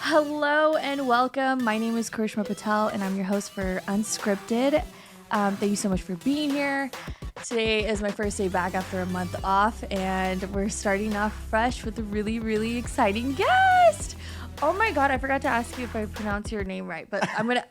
Hello and welcome. My name is Karishma Patel and I'm your host for Unscripted. Thank you so much for being here. Today is my first day back after a month off and we're starting off fresh with a really, really exciting guest. Oh my God, I forgot to ask you if I pronounce your name right, but I'm gonna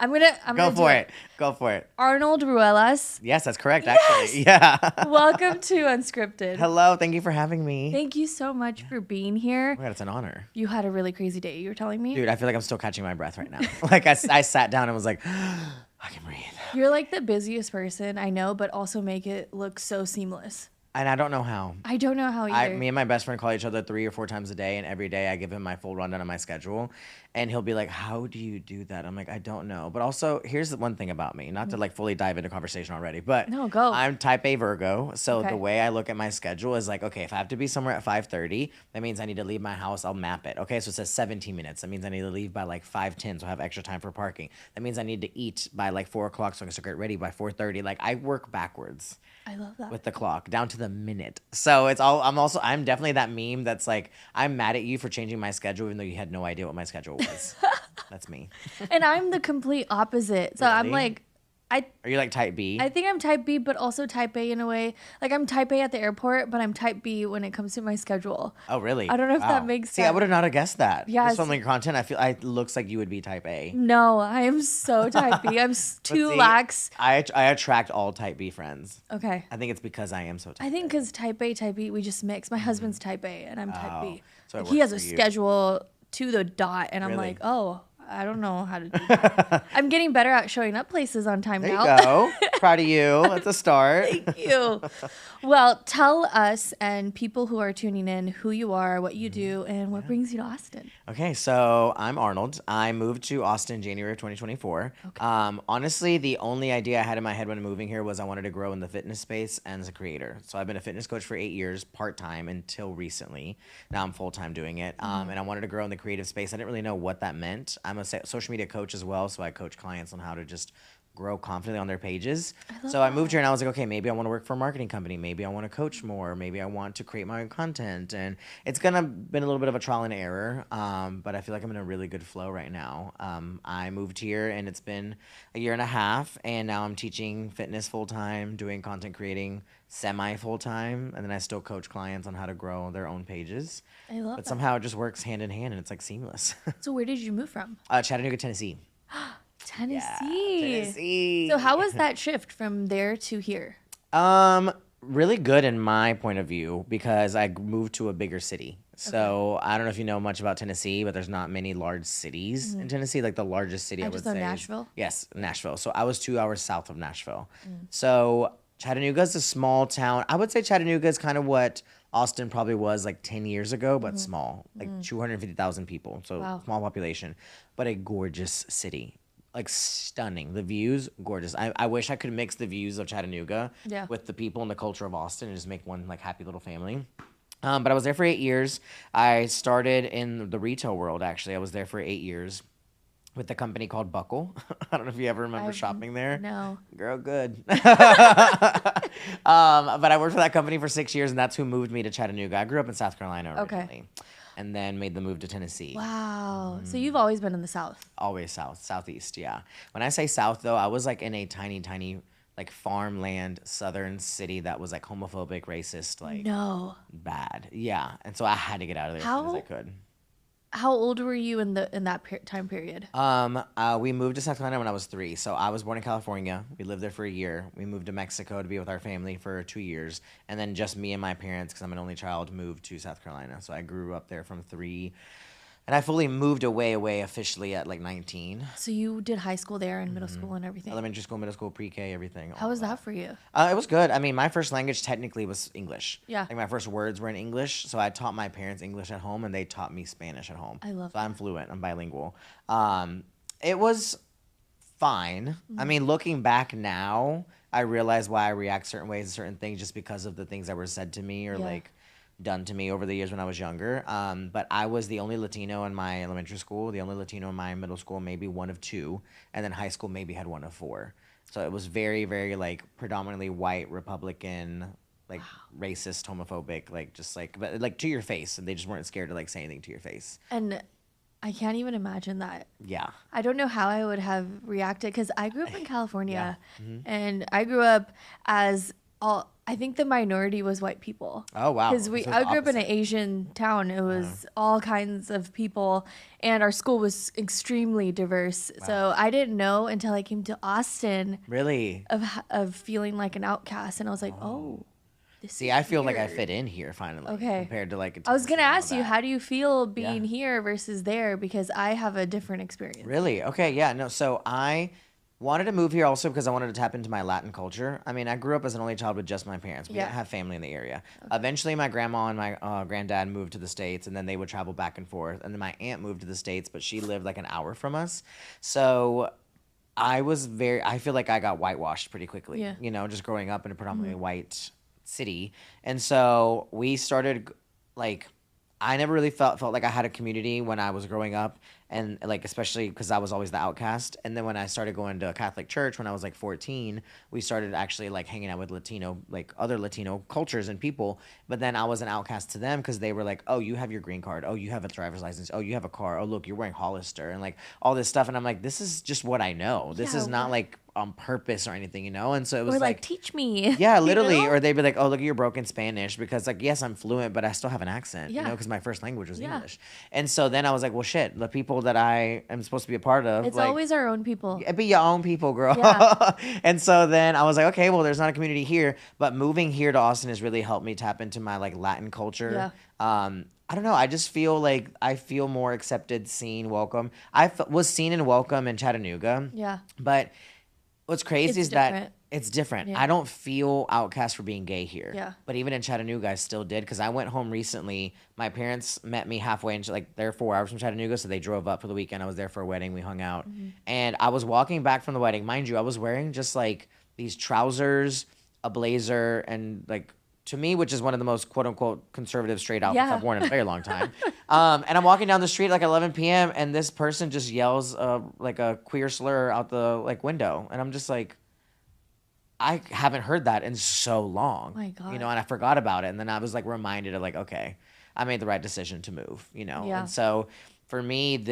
Go for it. Arnold Ruelas. Yes, that's correct, actually. Yeah. Welcome to Unscripted. Hello, thank you for having me. Thank you so much for being here. Oh my God, it's an honor. You had a really crazy day, you were telling me? Dude, I feel like I'm still catching my breath right now. Like I sat down and was like, I can breathe. You're like the busiest person I know, but also make it look so seamless. And I don't know how. I don't know how either. Me and my best friend call each other 3 or 4 times a day, and every day I give him my full rundown of my schedule, and he'll be like, "How do you do that?" I'm like, "I don't know." But also, here's the one thing about me, not to like fully dive into conversation already, but No, go. I'm type A Virgo, so Okay. the way I look at my schedule is like, okay, if I have to be somewhere at 5:30, that means I need to leave my house. I'll map it. Okay, so it says 17 minutes. That means I need to leave by like 5:10, so I have extra time for parking. That means I need to eat by like 4 o'clock, so I can start get ready by 4:30. Like I work backwards I love that. with the clock down to the minute. So it's all I'm definitely that meme that's like, I'm mad at you for changing my schedule even though you had no idea what my schedule was. That's me. And I'm the complete opposite. So I'm Really? like, Are you like type B? I think I'm type B, but also type A in a way. Like I'm type A at the airport, but I'm type B when it comes to my schedule. Oh, really? I don't know if that Wow. makes See, I sense. would have not have guessed that. Yes. Just from your content, I feel it looks like you would be type A. No, I am so type B. I'm too see, lax. I attract all type B friends. Okay. I think it's because I am so type I think because type A, type B, we just mix. My husband's type A and I'm type B. so it He has works a for you. schedule to the dot, and I'm Really? like, oh, I don't know how to do that. I'm getting better at showing up places on time There now. you go. Proud of you. That's a start. Thank you. Well, tell us and people who are tuning in who you are, what you do, and what brings you to Austin. Okay, so I'm Arnold. I moved to Austin January of 2024. Honestly, the only idea I had in my head when moving here was I wanted to grow in the fitness space and as a creator. So I've been a fitness coach for 8 years, part-time until recently. Now I'm full-time doing it. And I wanted to grow in the creative space. I didn't really know what that meant. I'm a social media coach as well, so I coach clients on how to just grow confidently on their pages. I moved here and I was like, okay, maybe I want to work for a marketing company. Maybe I want to coach more. Maybe I want to create my own content. And it's been a little bit of a trial and error, but I feel like I'm in a really good flow right now. I moved here and it's been a year and a half, and now I'm teaching fitness full-time, doing content creating semi-full-time, and then I still coach clients on how to grow their own pages. I love But that. somehow it just works hand in hand and it's like seamless. So where did you move from? Chattanooga, Tennessee. Tennessee. Tennessee. So how was that shift from there to here? Really good in my point of view because I moved to a bigger city. So I don't know if you know much about Tennessee, but there's not many large cities in Tennessee. Like the largest city I would just know say. Nashville? Yes, Nashville. So I was 2 hours south of Nashville. So Chattanooga is a small town. I would say Chattanooga is kind of what Austin probably was like 10 years ago, but small, like 250,000 people. So Wow. small population, but a gorgeous city. Like stunning. The views, gorgeous. I wish I could mix the views of Chattanooga Yeah. with the people and the culture of Austin and just make one like happy little family. But I was there for 8 years. I started in the retail world, actually. I was there for 8 years with a company called Buckle. I don't know if you ever remember shopping there. No. Girl, good. But I worked for that company for 6 years, and that's who moved me to Chattanooga. I grew up in South Carolina Okay. originally, and then made the move to Tennessee. Wow. So you've always been in the South. Always southeast, yeah. When I say south, though, I was like in a tiny, like farmland southern city that was like homophobic, racist, like No. bad. Yeah, and so I had to get out of there as soon as I could. How old were you in that time period? We moved to South Carolina when I was 3. So I was born in California. We lived there for a year. We moved to Mexico to be with our family for 2 years. And then just me and my parents, because I'm an only child, moved to South Carolina. So I grew up there from 3. And I fully moved away officially at like 19. So you did high school there and middle school and everything. Elementary school, middle school, pre-K, everything. How was that for you? It was good. I mean, my first language technically was English. Yeah. Like my first words were in English. So I taught my parents English at home and they taught me Spanish at home. I love So I'm fluent. I'm bilingual. It was fine. I mean, looking back now, I realize why I react certain ways to certain things just because of the things that were said to me or Yeah. like done to me over the years when I was younger. But I was the only Latino in my elementary school, the only Latino in my middle school, maybe one of 2, and then high school maybe had one of 4. So it was very, very like predominantly white, Republican, like racist, homophobic, like just like, but like to your face, and they just weren't scared to like say anything to your face. And I can't even imagine that. Yeah. I don't know how I would have reacted because I grew up in California Mm-hmm. and I grew up as all, I think the minority was white people. Oh, wow. Because So it's I grew up in an opposite. Asian town. It was all kinds of people and our school was extremely diverse. So I didn't know until I came to Austin Really? of feeling like an outcast. And I was like, oh, this See, is I feel like I weird. fit in here finally. Okay. Compared to like. I was going to Tennessee and all ask you, that. how do you feel being Yeah. here versus there? Because I have a different experience. Really? Okay. Yeah. No. So I wanted to move here also because I wanted to tap into my Latin culture. I mean, I grew up as an only child with just my parents. We Yeah. didn't have family in the area. Eventually, my grandma and my granddad moved to the States, and then they would travel back and forth. And then my aunt moved to the States, but she lived like an hour from us. So I feel like I got whitewashed pretty quickly, Yeah. you know, just growing up in a predominantly white city. And so we started like, I never really felt like I had a community when I was growing up, and like especially because I was always the outcast. And then when I started going to a Catholic church when I was like 14, we started actually like hanging out with other Latino cultures and people. But then I was an outcast to them because they were like, "Oh, you have your green card. Oh, you have a driver's license. Oh, you have a car. Oh, look, you're wearing Hollister," and like all this stuff. And I'm like, "This is just what I know. This Yeah, is not what- like on purpose or anything, you know." And so it was Or like, teach me. yeah, you literally. know? Or they'd be like, "Oh, look at your broken Spanish," because like, yes, I'm fluent, but I still have an accent, you Yeah. know, because my first language was Yeah. English. And so then I was like, well, shit, the people that I am supposed to be a part of, It's like, always our own people. be your own people, girl. Yeah. And so then I was like, okay, well, there's not a community here, but moving here to Austin has really helped me tap into my like Latin culture. I don't know. I just feel like I feel more accepted, seen, welcome. Was seen and welcome in Chattanooga. Yeah. But what's crazy It's is that different. it's different. Yeah. I don't feel outcast for being gay here. Yeah. But even in Chattanooga, I still did because I went home recently. My parents met me halfway, and like they're 4 hours from Chattanooga, so they drove up for the weekend. I was there for a wedding. We hung out, and I was walking back from the wedding. Mind you, I was wearing just like these trousers, a blazer, and like to me, which is one of the most quote unquote conservative straight outfits Yeah. I've worn in a very long time. And I'm walking down the street like 11 p.m. and this person just yells like a queer slur out the like window, and I'm just like, I haven't heard that in so long. My God. You know, and I forgot about it. And then I was like reminded of like, okay, I made the right decision to move, you know? Yeah. And so for me,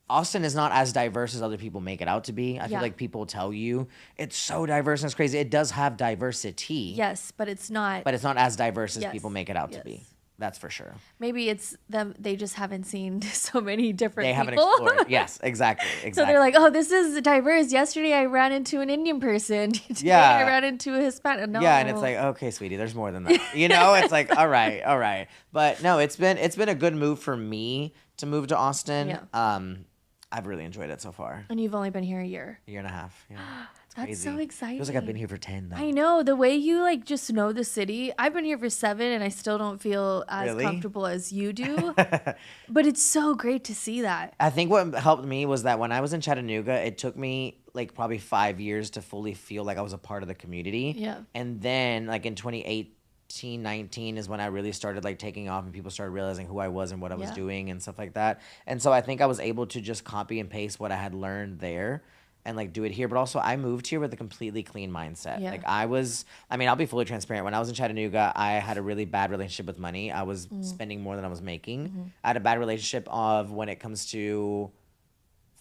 Austin is not as diverse as other people make it out to be. I Yeah. feel like people tell you it's so diverse and it's crazy. It does have diversity, Yes, but it's not. but it's not as diverse as Yes. people make it out to be. Yes. That's for sure. Maybe it's them. They just haven't seen so many different They haven't people. explored. Yes, exactly. So they're like, oh, this is diverse. Yesterday I ran into an Indian person. Today Yeah. I ran into a Hispanic. No. Yeah, and it's like, okay, sweetie, there's more than that. You know, it's like, all right. But no, it's been a good move for me to move to Austin. Yeah. I've really enjoyed it so far. And you've only been here a year. A year and a half. Yeah. It's That's crazy. so exciting. Feels like I've been here for 10 though. I know the way you like just know the city. I've been here for 7 and I still don't feel as Really? comfortable as you do. But it's so great to see that. I think what helped me was that when I was in Chattanooga, it took me like probably 5 years to fully feel like I was a part of the community. Yeah. And then like in 2018, 19 is when I really started like taking off and people started realizing who I was and what I was Yeah. doing and stuff like that. And so I think I was able to just copy and paste what I had learned there and like do it here. But also I moved here with a completely clean mindset. Yeah. Like I'll be fully transparent. When I was in Chattanooga, I had a really bad relationship with money. I was spending more than I was making. I had a bad relationship of when it comes to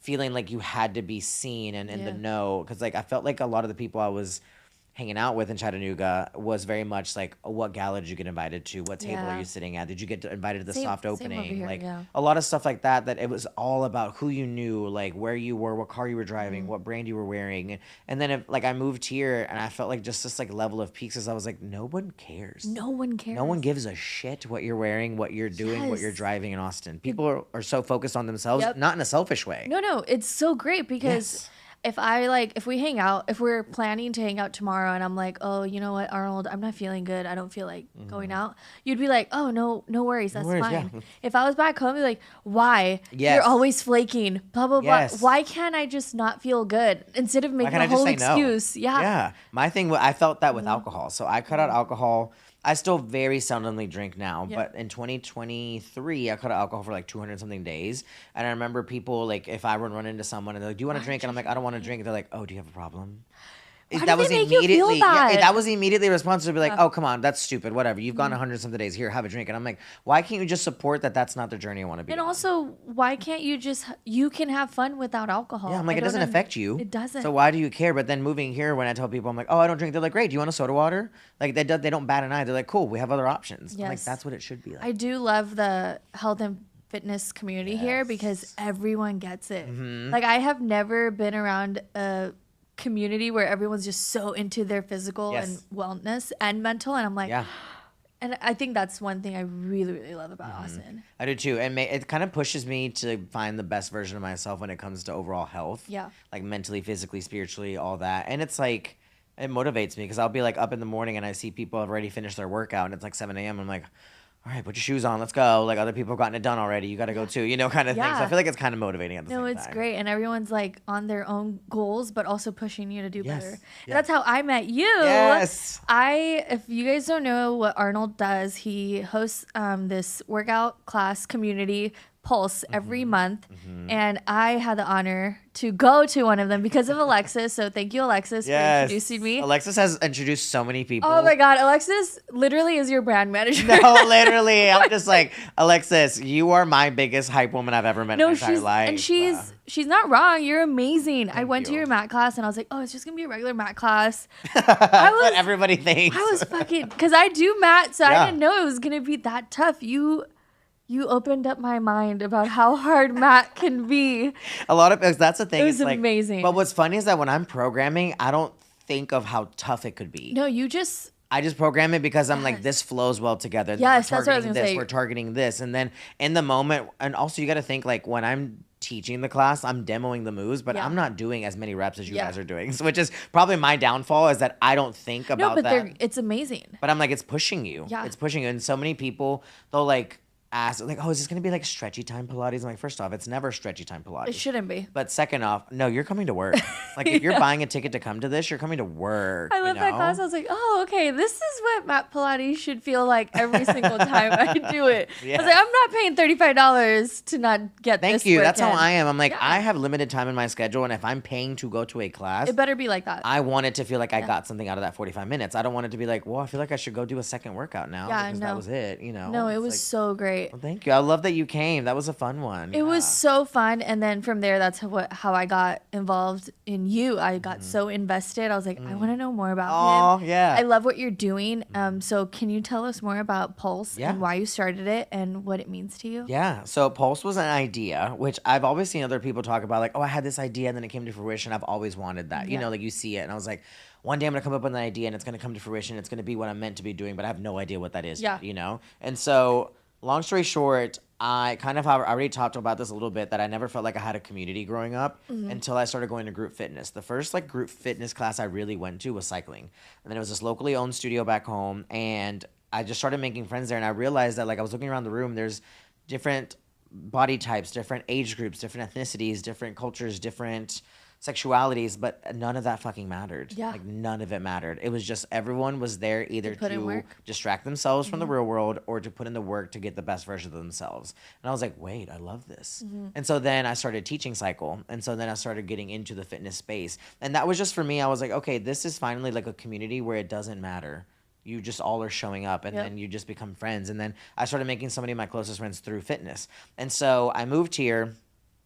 feeling like you had to be seen and in the Yeah. know. Because like I felt like a lot of the people I was hanging out with in Chattanooga was very much like, oh, what gala did you get invited to? What table Yeah. are you sitting at? Did you get invited to the Same- soft same over opening? here, Like yeah. a lot of stuff like that it was all about who you knew, like where you were, what car you were driving, what brand you were wearing. And then like I moved here and I felt like just this like level of peaks as I was like, no one cares. No one cares. No one gives a shit what you're wearing, what you're doing, what you're Yes. driving in Austin. People are so focused on themselves, Yep. not in a selfish way. No, it's so great because Yes. if we hang out, if we're planning to hang out tomorrow and I'm like, oh, you know what, Arnold, I'm not feeling good. I don't feel like going out. You'd be like, oh, no worries. That's worries, fine. yeah. If I was back home, I'd be like, why? Yes. You're always flaking, blah, blah, Yes. blah. Why can't I just not feel good instead of Why making can't a I just whole say no? excuse? Yeah. Yeah. My thing, I felt that with alcohol. So I cut out alcohol. I still very seldomly drink now, Yeah. but in 2023, I cut out alcohol for like 200 something days. And I remember people like, if I would run into someone and they're like, do you want to drink? And I'm like, I don't want to drink. They're like, oh, do you have a problem? Why that do was they make you feel immediately that? that was immediately responsive to be like, oh come on, that's stupid. Whatever. You've gone 100 something days. Here, have a drink. And I'm like, why can't you just support that? That's not the journey I want to be And on. also, why can't you can have fun without alcohol? Yeah, I'm like, it doesn't affect you. It doesn't. So why do you care? But then moving here, when I tell people, I'm like, oh, I don't drink. They're like, great. Do you want a soda water? Like they don't bat an eye. They're like, cool. We have other options. I'm like, Yes. that's what it should be like. I do love the health and fitness community here because everyone gets it. Like I have never been around a community where everyone's just so into their physical and wellness and mental, and I'm like, and I think that's one thing I really, really love about Austin. I do too, and it kind of pushes me to find the best version of myself when it comes to overall health. Yeah, like mentally, physically, spiritually, all that, and it's like it motivates me because I'll be like up in the morning and I see people have already finished their workout and it's like 7 a.m. I'm like, all right, put your shoes on, let's go. Like other people have gotten it done already. You got to go too, kind of thing. So I feel like it's kind of motivating at the same time. No, it's great. And everyone's like on their own goals, but also pushing you to do better. And that's how I met you. Yes. If you guys don't know what Arnold does, he hosts this workout class community, Pulse, every month. And I had the honor to go to one of them because of Alexis. So thank you, Alexis, for introducing me. Alexis has introduced so many people. Oh my God. Alexis literally is your brand manager. No, literally. I'm just like, Alexis, you are my biggest hype woman I've ever met in my entire life. And she's not wrong. You're amazing. I went to your mat class and I was like, oh, it's just going to be a regular mat class. That's what everybody thinks. I was fucking, because I do mat, so I didn't know it was going to be that tough. You opened up my mind about how hard math can be. That's the thing. It was amazing. But what's funny is that when I'm programming, I don't think of how tough it could be. No, I just program it because I'm like, this flows well together. Yes, that's what I was going to say. We're targeting this. And then in the moment, and also you got to think like when I'm teaching the class, I'm demoing the moves, but I'm not doing as many reps as you guys are doing. So, which is probably my downfall is that I don't think about that. It's amazing. But I'm like, it's pushing you. Yeah. It's pushing you. And so many people, they'll like, ask like, oh, is this gonna be like stretchy time Pilates? I'm like, first off, it's never stretchy time Pilates. It shouldn't be. But second off, no, you're coming to work. Like if you're buying a ticket to come to this, you're coming to work. I love that class. I was like, oh, okay, this is what mat Pilates should feel like every single time I do it. I was like, I'm not paying $35 to not get this. Thank you. That's how how I am. I'm like, I have limited time in my schedule, and if I'm paying to go to a class, it better be like that. I want it to feel like I got something out of that 45 minutes. I don't want it to be like, well, I feel like I should go do a second workout now because that was it. No, it was like, so great. Well, thank you. I love that you came. That was a fun one. It was so fun, and then from there, that's how I got involved in you. I got so invested. I was like, I want to know more about him. Oh, yeah. I love what you're doing. So can you tell us more about Pulse and why you started it and what it means to you? Yeah. So Pulse was an idea, which I've always seen other people talk about, like, oh, I had this idea and then it came to fruition. I've always wanted that. Like you see it. And I was like, one day I'm going to come up with an idea and it's going to come to fruition. It's going to be what I'm meant to be doing, but I have no idea what that is. Yeah. And so long story short, I kind of have already talked about this a little bit, that I never felt like I had a community growing up until I started going to group fitness. The first like group fitness class I really went to was cycling. And then it was this locally owned studio back home. And I just started making friends there. And I realized that like I was looking around the room, there's different body types, different age groups, different ethnicities, different cultures, different sexualities, but none of that fucking mattered. Yeah. Like none of it mattered. It was just everyone was there either to distract themselves from the real world or to put in the work to get the best version of themselves. And I was like, wait, I love this. And so then I started teaching cycle. And so then I started getting into the fitness space. And that was just for me. I was like, okay, this is finally like a community where it doesn't matter. You just all are showing up and then you just become friends. And then I started making so many of my closest friends through fitness. And so I moved here.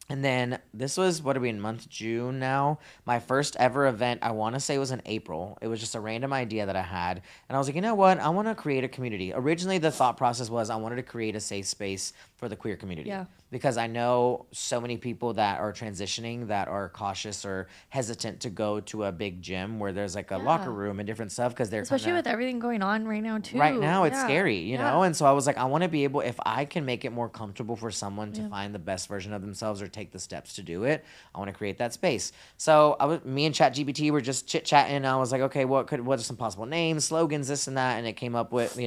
And then this was, what are we in, month June now? My first ever event, I want to say was in April. It was just a random idea that I had. And I was like, you know what? I want to create a community. Originally, the thought process was I wanted to create a safe space for the queer community. Yeah. Because I know so many people that are transitioning that are cautious or hesitant to go to a big gym where there's like a locker room and different stuff because they're especially with everything going on right now too. Right now it's scary, you know? And so I was like, I want to be able, if I can make it more comfortable for someone to find the best version of themselves or take the steps to do it, I want to create that space. So me and ChatGPT were just chit-chatting and I was like, okay, what are some possible names, slogans, this and that? And it came up with,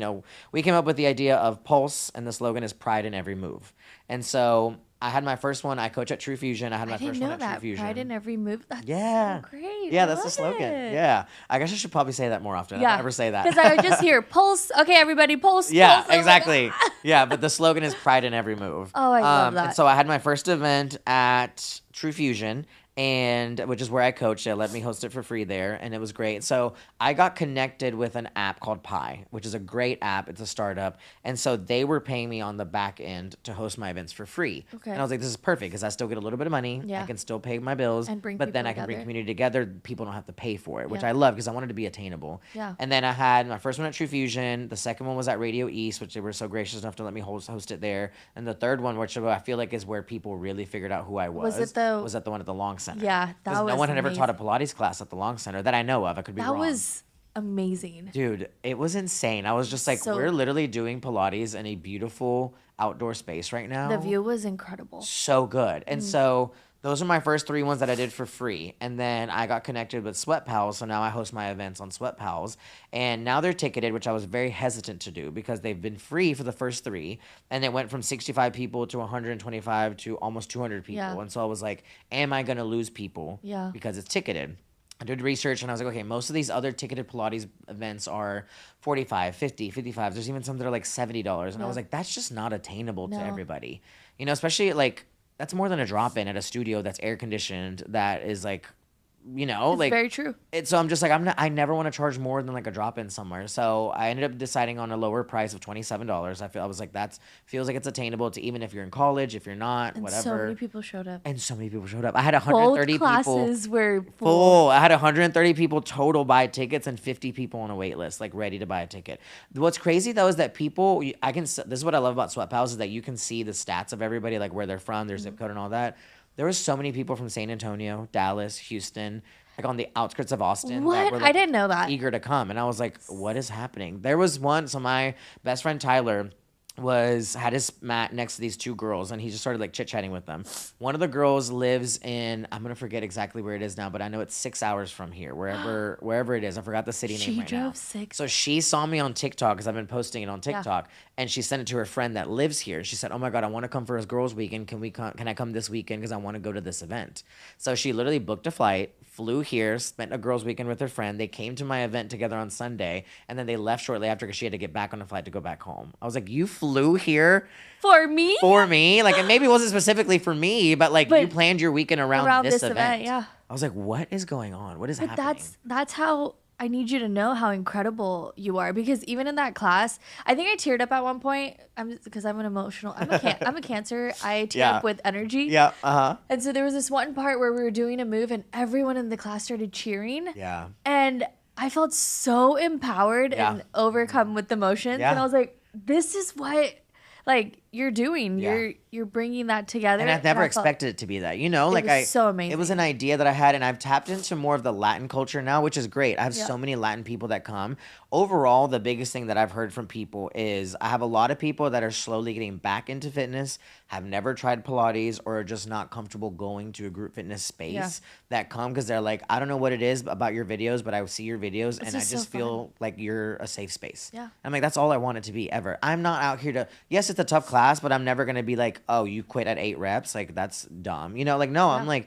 we came up with the idea of Pulse, and the slogan is pride in every move. And so I had my first one. I coach at True Fusion. I had my first one at True Fusion. Pride in every move. That's so great. Yeah, that's the slogan. Yeah. I guess I should probably say that more often. Yeah. I never say that. Because I would just hear Pulse. Okay, everybody, Pulse. Yeah, Pulse. exactly. Yeah, but the slogan is pride in every move. Oh, I love that. And so I had my first event at True Fusion. and which is where I coached. They let me host it for free there, and it was great. So I got connected with an app called Pi, which is a great app. It's a startup, and so they were paying me on the back end to host my events for free. Okay. And I was like, this is perfect because I still get a little bit of money. Yeah. I can still pay my bills, And bring but then people I can bring together. community together. People don't have to pay for it, which Yeah. I love because I wanted to be attainable. Yeah. And then I had my first one at True Fusion. The second one was at Radio East, which they were so gracious enough to let me host it there. And the third one, which I feel like is where people really figured out who I was, Was it was at the one at the Long Center. Yeah, that 'Cause was no one had ever taught a amazing. Pilates class at the Long Center that I know of. I could be That wrong. was amazing. Dude, it was insane. I was just like, So- we're literally doing Pilates in a beautiful outdoor space right now. The view was incredible. So good. Mm. And so those are my first 3 ones that I did for free. And then I got connected with Sweat Pals. So now I host my events on Sweat Pals. And now they're ticketed, which I was very hesitant to do because they've been free for the first 3. And it went from 65 people to 125 to almost 200 people. Yeah. And so I was like, am I going to lose people Yeah. because it's ticketed? I did research and I was like, okay, most of these other ticketed Pilates events are 45, 50, 55. There's even some that are like $70. And I was Yeah. like, that's just not attainable to No. everybody. You know, especially like that's more than a drop in at a studio that's air conditioned, that is like, you know, It's like very true. so I'm just like, I never want to charge more than like a drop in somewhere. So I ended up deciding on a lower price of $27. I was like, feels like it's attainable to even if you're in college, if you're not, And whatever. so many people showed up. And so many people showed up. I had Both 130 people classes were full. full. I had 130 people total buy tickets and 50 people on a wait list, like ready to buy a ticket. What's crazy though is that people, this is what I love about Sweat Pals is that you can see the stats of everybody, like where they're from, their zip code and all that. There was so many people from San Antonio, Dallas, Houston, like on the outskirts of Austin. That What? were, I like, didn't know that. eager to come. And I was like, what is happening? There was one, so my best friend Tyler had his mat next to these 2 girls and he just started like chit-chatting with them. One of the girls lives in, I'm gonna forget exactly where it is now, but I know it's 6 hours from here, wherever it is. I forgot the city She name right now. drove 6. So she saw me on TikTok because I've been posting it on TikTok, and she sent it to her friend that lives here. She said, "Oh my God, I want to come for his girls' weekend. Can I come this weekend because I want to go to this event?" So she literally booked a flight, flew here, spent a girls' weekend with her friend. They came to my event together on Sunday, and then they left shortly after because she had to get back on a flight to go back home. I was like, "You flew here For me? for me?" Like, and maybe it wasn't specifically for me, but like But you planned your weekend around this event. Yeah. I was like, "What is going on? What is But happening?" that's how I need you to know how incredible you are, because even in that class, I think I teared up at one point. I'm a Cancer. I tear Yeah. up with energy. Yeah. And so there was this one part where we were doing a move and everyone in the class started cheering. Yeah. And I felt so empowered Yeah. and overcome with emotions. Yeah. And I was like, this is what like you're doing. Yeah. You're bringing that together. And I've never I felt- expected it to be that, you know, like was so amazing. It was an idea that I had, and I've tapped into more of the Latin culture now, which is great. I have Yep. so many Latin people that come. Overall, the biggest thing that I've heard from people is I have a lot of people that are slowly getting back into fitness, have never tried Pilates, or are just not comfortable going to a group fitness space Yeah. that come because they're like, I don't know what it is about your videos, but I see your videos and I just so just fun. feel like you're a safe space. Yeah. I'm like, that's all I want it to be ever. I'm not out here to, yes, it's a tough class, but I'm never going to be like, oh, you quit at 8 reps. Like, that's dumb. You know, like, no, I'm Yeah. like,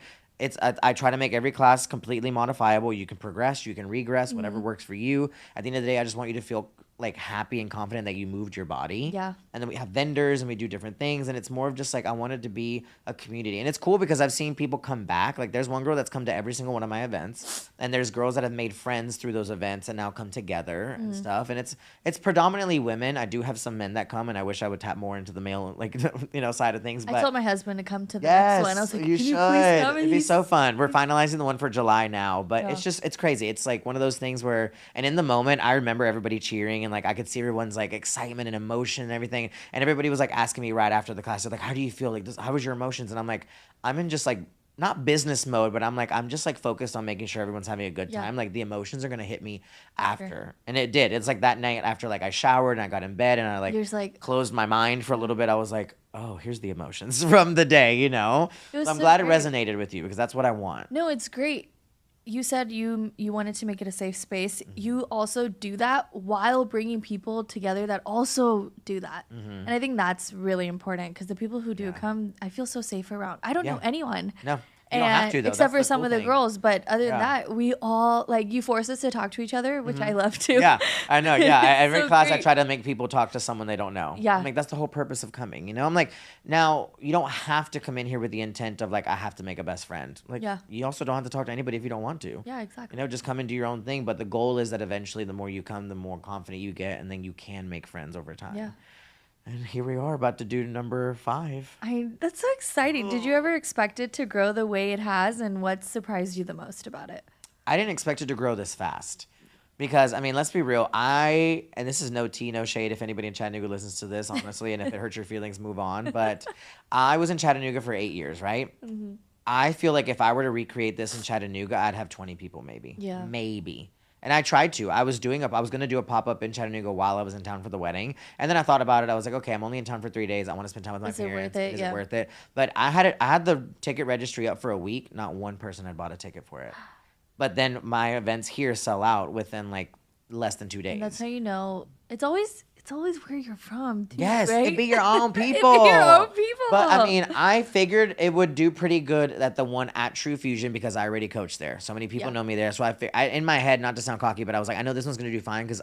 I try to make every class completely modifiable. You can progress, you can regress, whatever works for you. At the end of the day, I just want you to feel like happy and confident that you moved your body. Yeah. And then we have vendors and we do different things. And it's more of just like, I wanted to be a community. And it's cool because I've seen people come back. Like, there's one girl that's come to every single one of my events. And there's girls that have made friends through those events and now come together and stuff. And it's predominantly women. I do have some men that come, and I wish I would tap more into the male, like, you know, side of things. I But told my husband to come to the yes, next one. I was like, you can should. you please come? And It'd be he's- so fun. We're finalizing the one for July now, but Yeah. it's crazy. It's like one of those things where, and in the moment, I remember everybody cheering and like I could see everyone's like excitement and emotion and everything. And everybody was like asking me right after the class, they're like, how do you feel? Like, how was your emotions? And I'm like, I'm in just like, not business mode, but I'm just like focused on making sure everyone's having a good Yeah. time. Like, the emotions are going to hit me after. And it did. It's like that night after like I showered and I got in bed and I like You're just like, closed my mind for a little bit. I was like, oh, here's the emotions from the day, you know? It was So I'm so glad great. it resonated with you because that's what I want. no, it's great. You said you wanted to make it a safe space. Mm-hmm. You also do that while bringing people together that also do that. Mm-hmm. And I think that's really important because the people who do come, I feel so safe around. I don't know Yeah. anyone. No. You don't have to, though. Except That's for some cool of the thing. girls, but other than Yeah. that, we all like you force us to talk to each other, which I love too. Yeah, I know. Yeah, every So class I great. try to make people talk to someone they don't know. Yeah. I'm like, that's the whole purpose of coming. You know, I'm like, now you don't have to come in here with the intent of like I have to make a best friend. Like, Yeah. you also don't have to talk to anybody if you don't want to. Yeah, exactly. You know, just come and do your own thing. But the goal is that eventually, the more you come, the more confident you get, and then you can make friends over time. Yeah. And here we are about to do number 5. That's so exciting. Did you ever expect it to grow the way it has, and what surprised you the most about it? I didn't expect it to grow this fast. Because, I mean, let's be real. And this is no tea, no shade if anybody in Chattanooga listens to this, honestly, and if it hurts your feelings, move on. But I was in Chattanooga for 8 years, right? Mm-hmm. I feel like if I were to recreate this in Chattanooga, I'd have 20 people maybe. Yeah. Maybe. And I tried to. I was going to do a pop-up in Chattanooga while I was in town for the wedding. And then I thought about it. I was like, okay, I'm only in town for 3 days. I want to spend time with my parents. Is it worth it? But I had the ticket registry up for a week. Not one person had bought a ticket for it. But then my events here sell out within like less than 2 days. And that's how you know it's always where you're from. Too, yes, right? it'd be your own people. It'd be your own people. But I mean, I figured it would do pretty good at the one at True Fusion because I already coached there. So many people know me there. So I in my head, not to sound cocky, but I was like, I know this one's gonna do fine because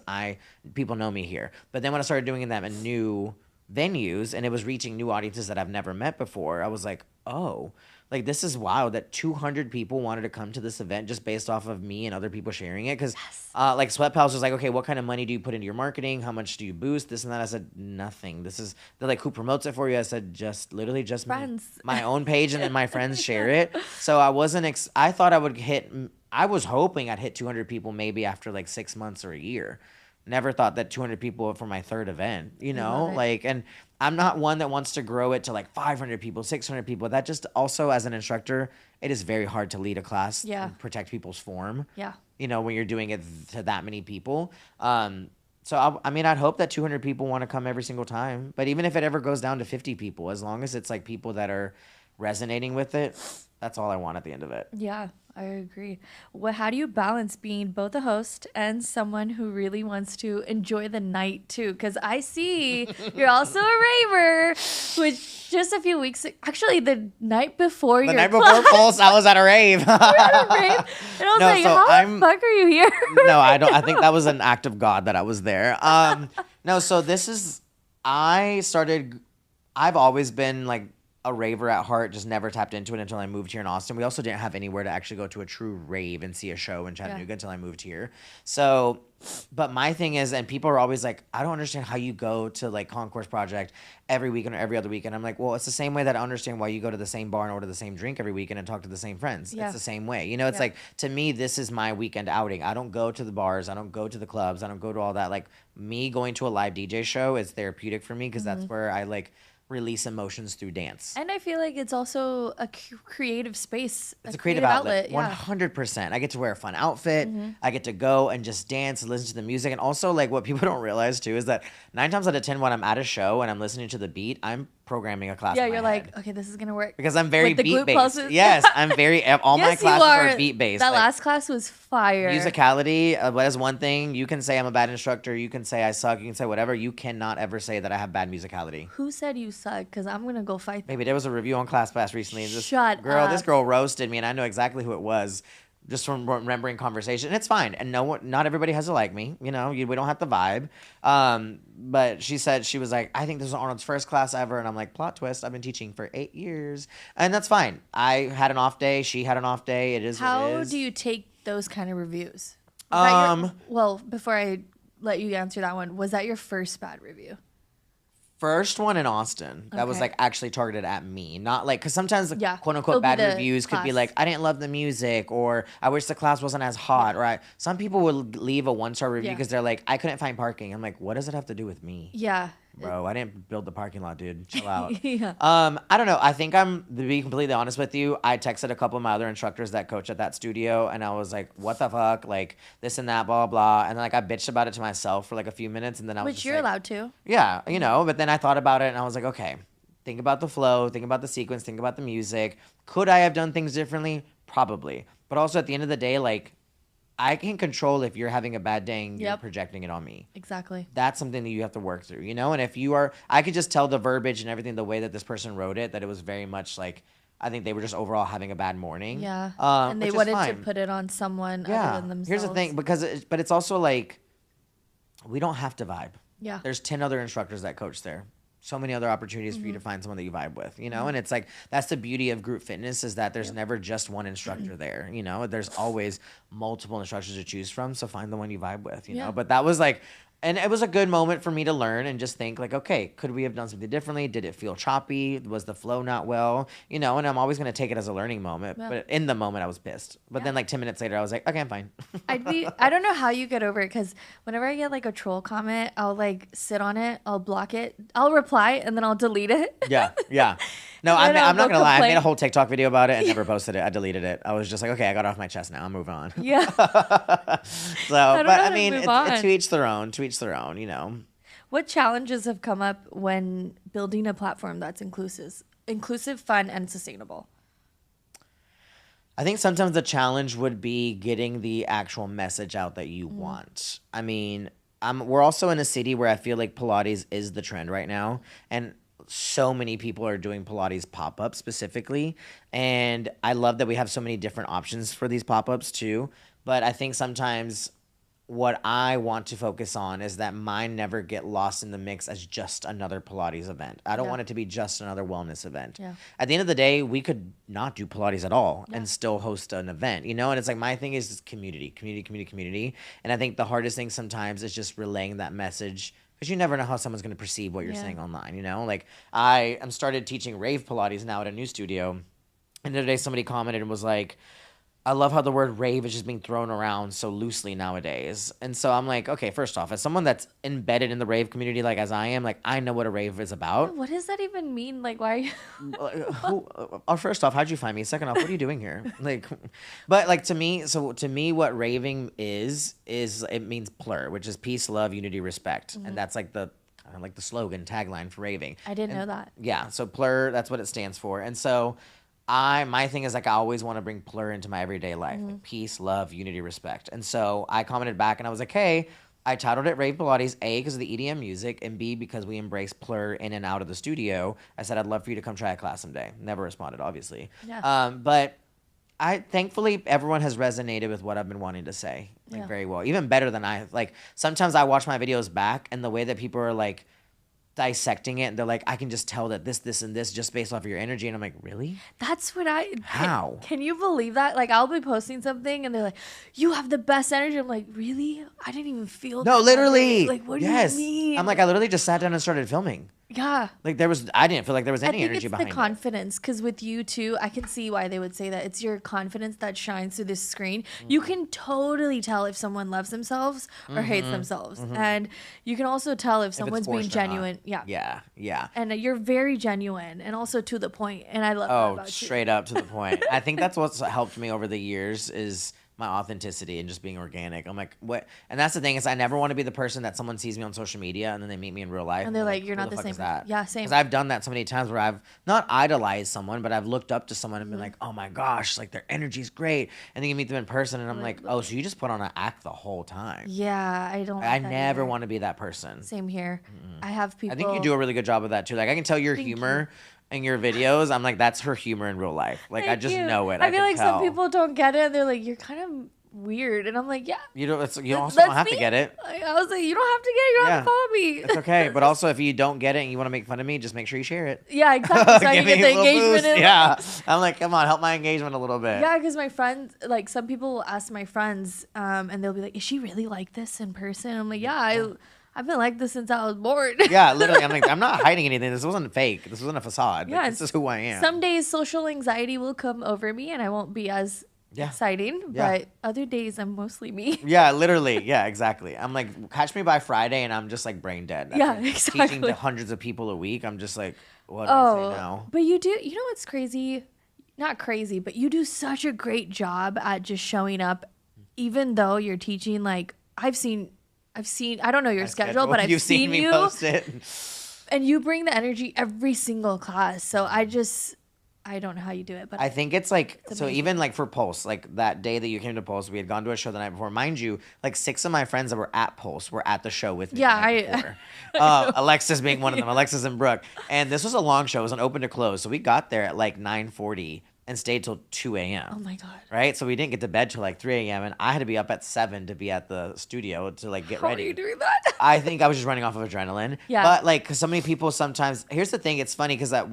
people know me here. But then when I started doing them in new venues and it was reaching new audiences that I've never met before, I was like, oh. Like, this is wild that 200 people wanted to come to this event just based off of me and other people sharing it. Because, like, Sweat Pals was like, okay, what kind of money do you put into your marketing? How much do you boost? This and that. I said, nothing. They're like, who promotes it for you? I said, literally just friends. My own page, and then my friends share it. So I wasn't, I thought I was hoping I'd hit 200 people maybe after like 6 months or a year. Never thought that 200 people for my third event, you know, like, and I'm not one that wants to grow it to like 500 people, 600 people. That just also, as an instructor, it is very hard to lead a class and protect people's form. Yeah. You know, when you're doing it to that many people. So, I mean, I'd hope that 200 people want to come every single time. But even if it ever goes down to 50 people, as long as it's like people that are resonating with it, that's all I want at the end of it. Yeah, I agree. How do you balance being both a host and someone who really wants to enjoy the night too? Because I see you're also a raver, which just a few weeks, actually the night before your before Pulse, I was at a rave. You were at a rave, and I was like, how the fuck are you here? No, I don't. I think that was an act of God that I was there. No, so I've always been like a raver at heart, just never tapped into it until I moved here in Austin. We also didn't have anywhere to actually go to a true rave and see a show in Chattanooga until I moved here. So, but my thing is, and people are always like, I don't understand how you go to like Concourse Project every weekend or every other weekend. I'm like, well, it's the same way that I understand why you go to the same bar and order the same drink every weekend and talk to the same friends. It's the same way. You know, it's like, to me, this is my weekend outing. I don't go to the bars. I don't go to the clubs. I don't go to all that. Like, me going to a live DJ show is therapeutic for me because that's where I like release emotions through dance. And I feel like it's also a creative space. It's a creative outlet. 100%. I get to wear a fun outfit. I get to go and just dance and listen to the music. And also, like, what people don't realize too is that 9 times out of 10 when I'm at a show and I'm listening to the beat, I'm programming a class. Yeah, in my you're head. like, okay, this is gonna work. Because I'm very beat based. Pulses. Yes, I'm very. All my classes are beat based. That last class was fire. Musicality. That is one thing. You can say I'm a bad instructor. You can say I suck. You can say whatever. You cannot ever say that I have bad musicality. Who said you suck? Because I'm gonna go fight. Maybe there was a review on ClassPass recently. This girl roasted me, and I know exactly who it was. Just from remembering conversation. And it's fine. And not everybody has to like me. You know, we don't have to vibe. But she said, she was like, I think this was Arnold's first class ever. And I'm like, plot twist. I've been teaching for 8 years. And that's fine. I had an off day. She had an off day. It is what it is. How do you take those kind of reviews? Well, before I let you answer that one, was that your first bad review? First one in Austin that was like actually targeted at me, not like, because sometimes quote unquote bad reviews could be like, I didn't love the music, or I wish the class wasn't as hot, or some people would leave a 1-star review because they're like, I couldn't find parking. I'm like, what does it have to do with me? Yeah. Bro, I didn't build the parking lot, dude. Chill out. Yeah. I don't know. I think to be completely honest with you, I texted a couple of my other instructors that coach at that studio, and I was like, what the fuck? Like, this and that, blah, blah. And then, like, I bitched about it to myself for, like, a few minutes, and then I was Which you're allowed to. Yeah, you know, but then I thought about it, and I was like, okay, think about the flow, think about the sequence, think about the music. Could I have done things differently? Probably. But also, at the end of the day, like, I can control if you're having a bad day and you're projecting it on me. Exactly. That's something that you have to work through, you know? And if you are, I could just tell the verbiage and everything, the way that this person wrote it, that it was very much like, I think they were just overall having a bad morning. Yeah. And they which is wanted to fine. put it on someone Yeah. other than themselves. Here's the thing, but it's also like, we don't have to vibe. Yeah. There's 10 other instructors that coach there. So many other opportunities for you to find someone that you vibe with, you know? And it's like, that's the beauty of group fitness, is that there's never just one instructor there, you know? There's always multiple instructors to choose from. So find the one you vibe with, you know? But that was like, and it was a good moment for me to learn and just think like, okay, could we have done something differently? Did it feel choppy? Was the flow not well? You know, and I'm always going to take it as a learning moment. Yeah. But in the moment, I was pissed. But then like 10 minutes later, I was like, okay, I'm fine. I don't know how you get over it, because whenever I get like a troll comment, I'll like sit on it, I'll block it, I'll reply, and then I'll delete it. Yeah. No, And I'm not I'll going to lie. I made a complain. whole TikTok video about it and never posted it. I deleted it. I was just like, okay, I got it off my chest now. I'll move on. Yeah. So, don't know but how I to mean, move it's on. to each their own, you know. What challenges have come up when building a platform that's inclusive, fun, and sustainable? I think sometimes the challenge would be getting the actual message out that you want. I mean, we're also in a city where I feel like Pilates is the trend right now. And so many people are doing Pilates pop-ups specifically. And I love that we have so many different options for these pop-ups too. But I think sometimes what I want to focus on is that mine never get lost in the mix as just another Pilates event. I don't want it to be just another wellness event. Yeah. At the end of the day, we could not do Pilates at all and still host an event, you know? And it's like, my thing is just community. And I think the hardest thing sometimes is just relaying that message, because you never know how someone's going to perceive what you're saying online, you know? Like, I am started teaching rave Pilates now at a new studio. And the other day somebody commented and was like, I love how the word rave is just being thrown around so loosely nowadays. And so I'm like, okay, first off, as someone that's embedded in the rave community, like as I am, like I know what a rave is about. What does that even mean? Like, why are you... First off, how'd you find me? Second off, what are you doing here? Like, but like to me, what raving is it means PLUR, which is peace, love, unity, respect. And that's like the kind of like the slogan, tagline for raving. I didn't know that. Yeah. So PLUR, that's what it stands for. And so my thing is like, I always want to bring PLUR into my everyday life, like peace, love, unity, respect. And so I commented back and I was like, hey, I titled it Rave Pilates, A, because of the EDM music, and B, because we embrace PLUR in and out of the studio. I said, I'd love for you to come try a class someday. Never responded, obviously. Yeah. But thankfully, everyone has resonated with what I've been wanting to say, like very well, even better than like, sometimes I watch my videos back and the way that people are like, dissecting it, and they're like, I can just tell that this and this just based off of your energy. And I'm like, really? That's what How? Can you believe that? Like, I'll be posting something and they're like, you have the best energy. I'm like, really? I didn't even feel No, that literally. way. Like, what do you mean? I'm like, I literally just sat down and started filming. Yeah. Like I didn't feel like there was I any think energy it's behind the confidence, because with you too, I can see why they would say that. It's your confidence that shines through this screen. You can totally tell if someone loves themselves or hates themselves. And you can also tell if someone's being forced or not. genuine. Yeah. Yeah. And you're very genuine and also to the point. And I love that Oh, about you. straight up to the point. I think that's what's helped me over the years is my authenticity and just being organic. I'm like, what? And that's the thing is I never want to be the person that someone sees me on social media and then they meet me in real life. And they're like, "Who you're not the fuck same is that?" Yeah, same. Because I've done that so many times where I've not idolized someone, but I've looked up to someone and been Mm-hmm. like, oh my gosh, like their energy's great. And then you meet them in person and I'm like, oh, so you just put on an act the whole time. Yeah, I don't. I like that never either. want to be that person. Same here. I have people. I think you do a really good job of that too. Like I can tell your humor in your videos. I'm like, that's her humor in real life. Like I Thank just you. know it. I feel can like tell. some people don't get it. They're like, you're kind of weird, and I'm like, yeah. You don't. You also that's don't have to me. get it. I was like, you don't have to get it. You don't have to follow me. It's okay. But also, if you don't get it and you want to make fun of me, just make sure you share it. Yeah, exactly. So I Give can get me the a little engagement boost. in. Yeah. I'm like, come on, help my engagement a little bit. Yeah, because my friends, like some people will ask my friends, and they'll be like, is she really like this in person? I'm like, yeah, I've been like this since I was born. Yeah, literally. I'm like, I'm not hiding anything. This wasn't fake. This wasn't a facade. Yeah, Like, this is who I am. Some days social anxiety will come over me and I won't be as exciting, Yeah. but other days I'm mostly me. Yeah, literally. Yeah, exactly. I'm like, catch me by Friday, and I'm just like brain dead. Yeah, After Teaching exactly. to hundreds of people a week, I'm just like, what do I say now? But you know what's crazy? Not crazy, but you do such a great job at just showing up, even though you're teaching. Like I've seen. I don't know your schedule, but I've You've seen me you, post it. and you bring the energy every single class. So I I don't know how you do it, but I think it's like, it's so amazing. even like for Pulse, like that day that you came to Pulse, we had gone to a show the night before. Mind you, like 6 of my friends that were at Pulse were at the show with me Yeah, the night before. Alexis being one of them, Alexis and Brooke. And this was a long show. It was an open to close. So we got there at like 9:40 and stayed till 2 a.m. Oh my God. Right? So we didn't get to bed till like 3 a.m. And I had to be up at 7 to be at the studio to like get How ready. are you doing that? I think I was just running off of adrenaline. Yeah. But like, 'cause so many people sometimes, here's the thing, it's funny because that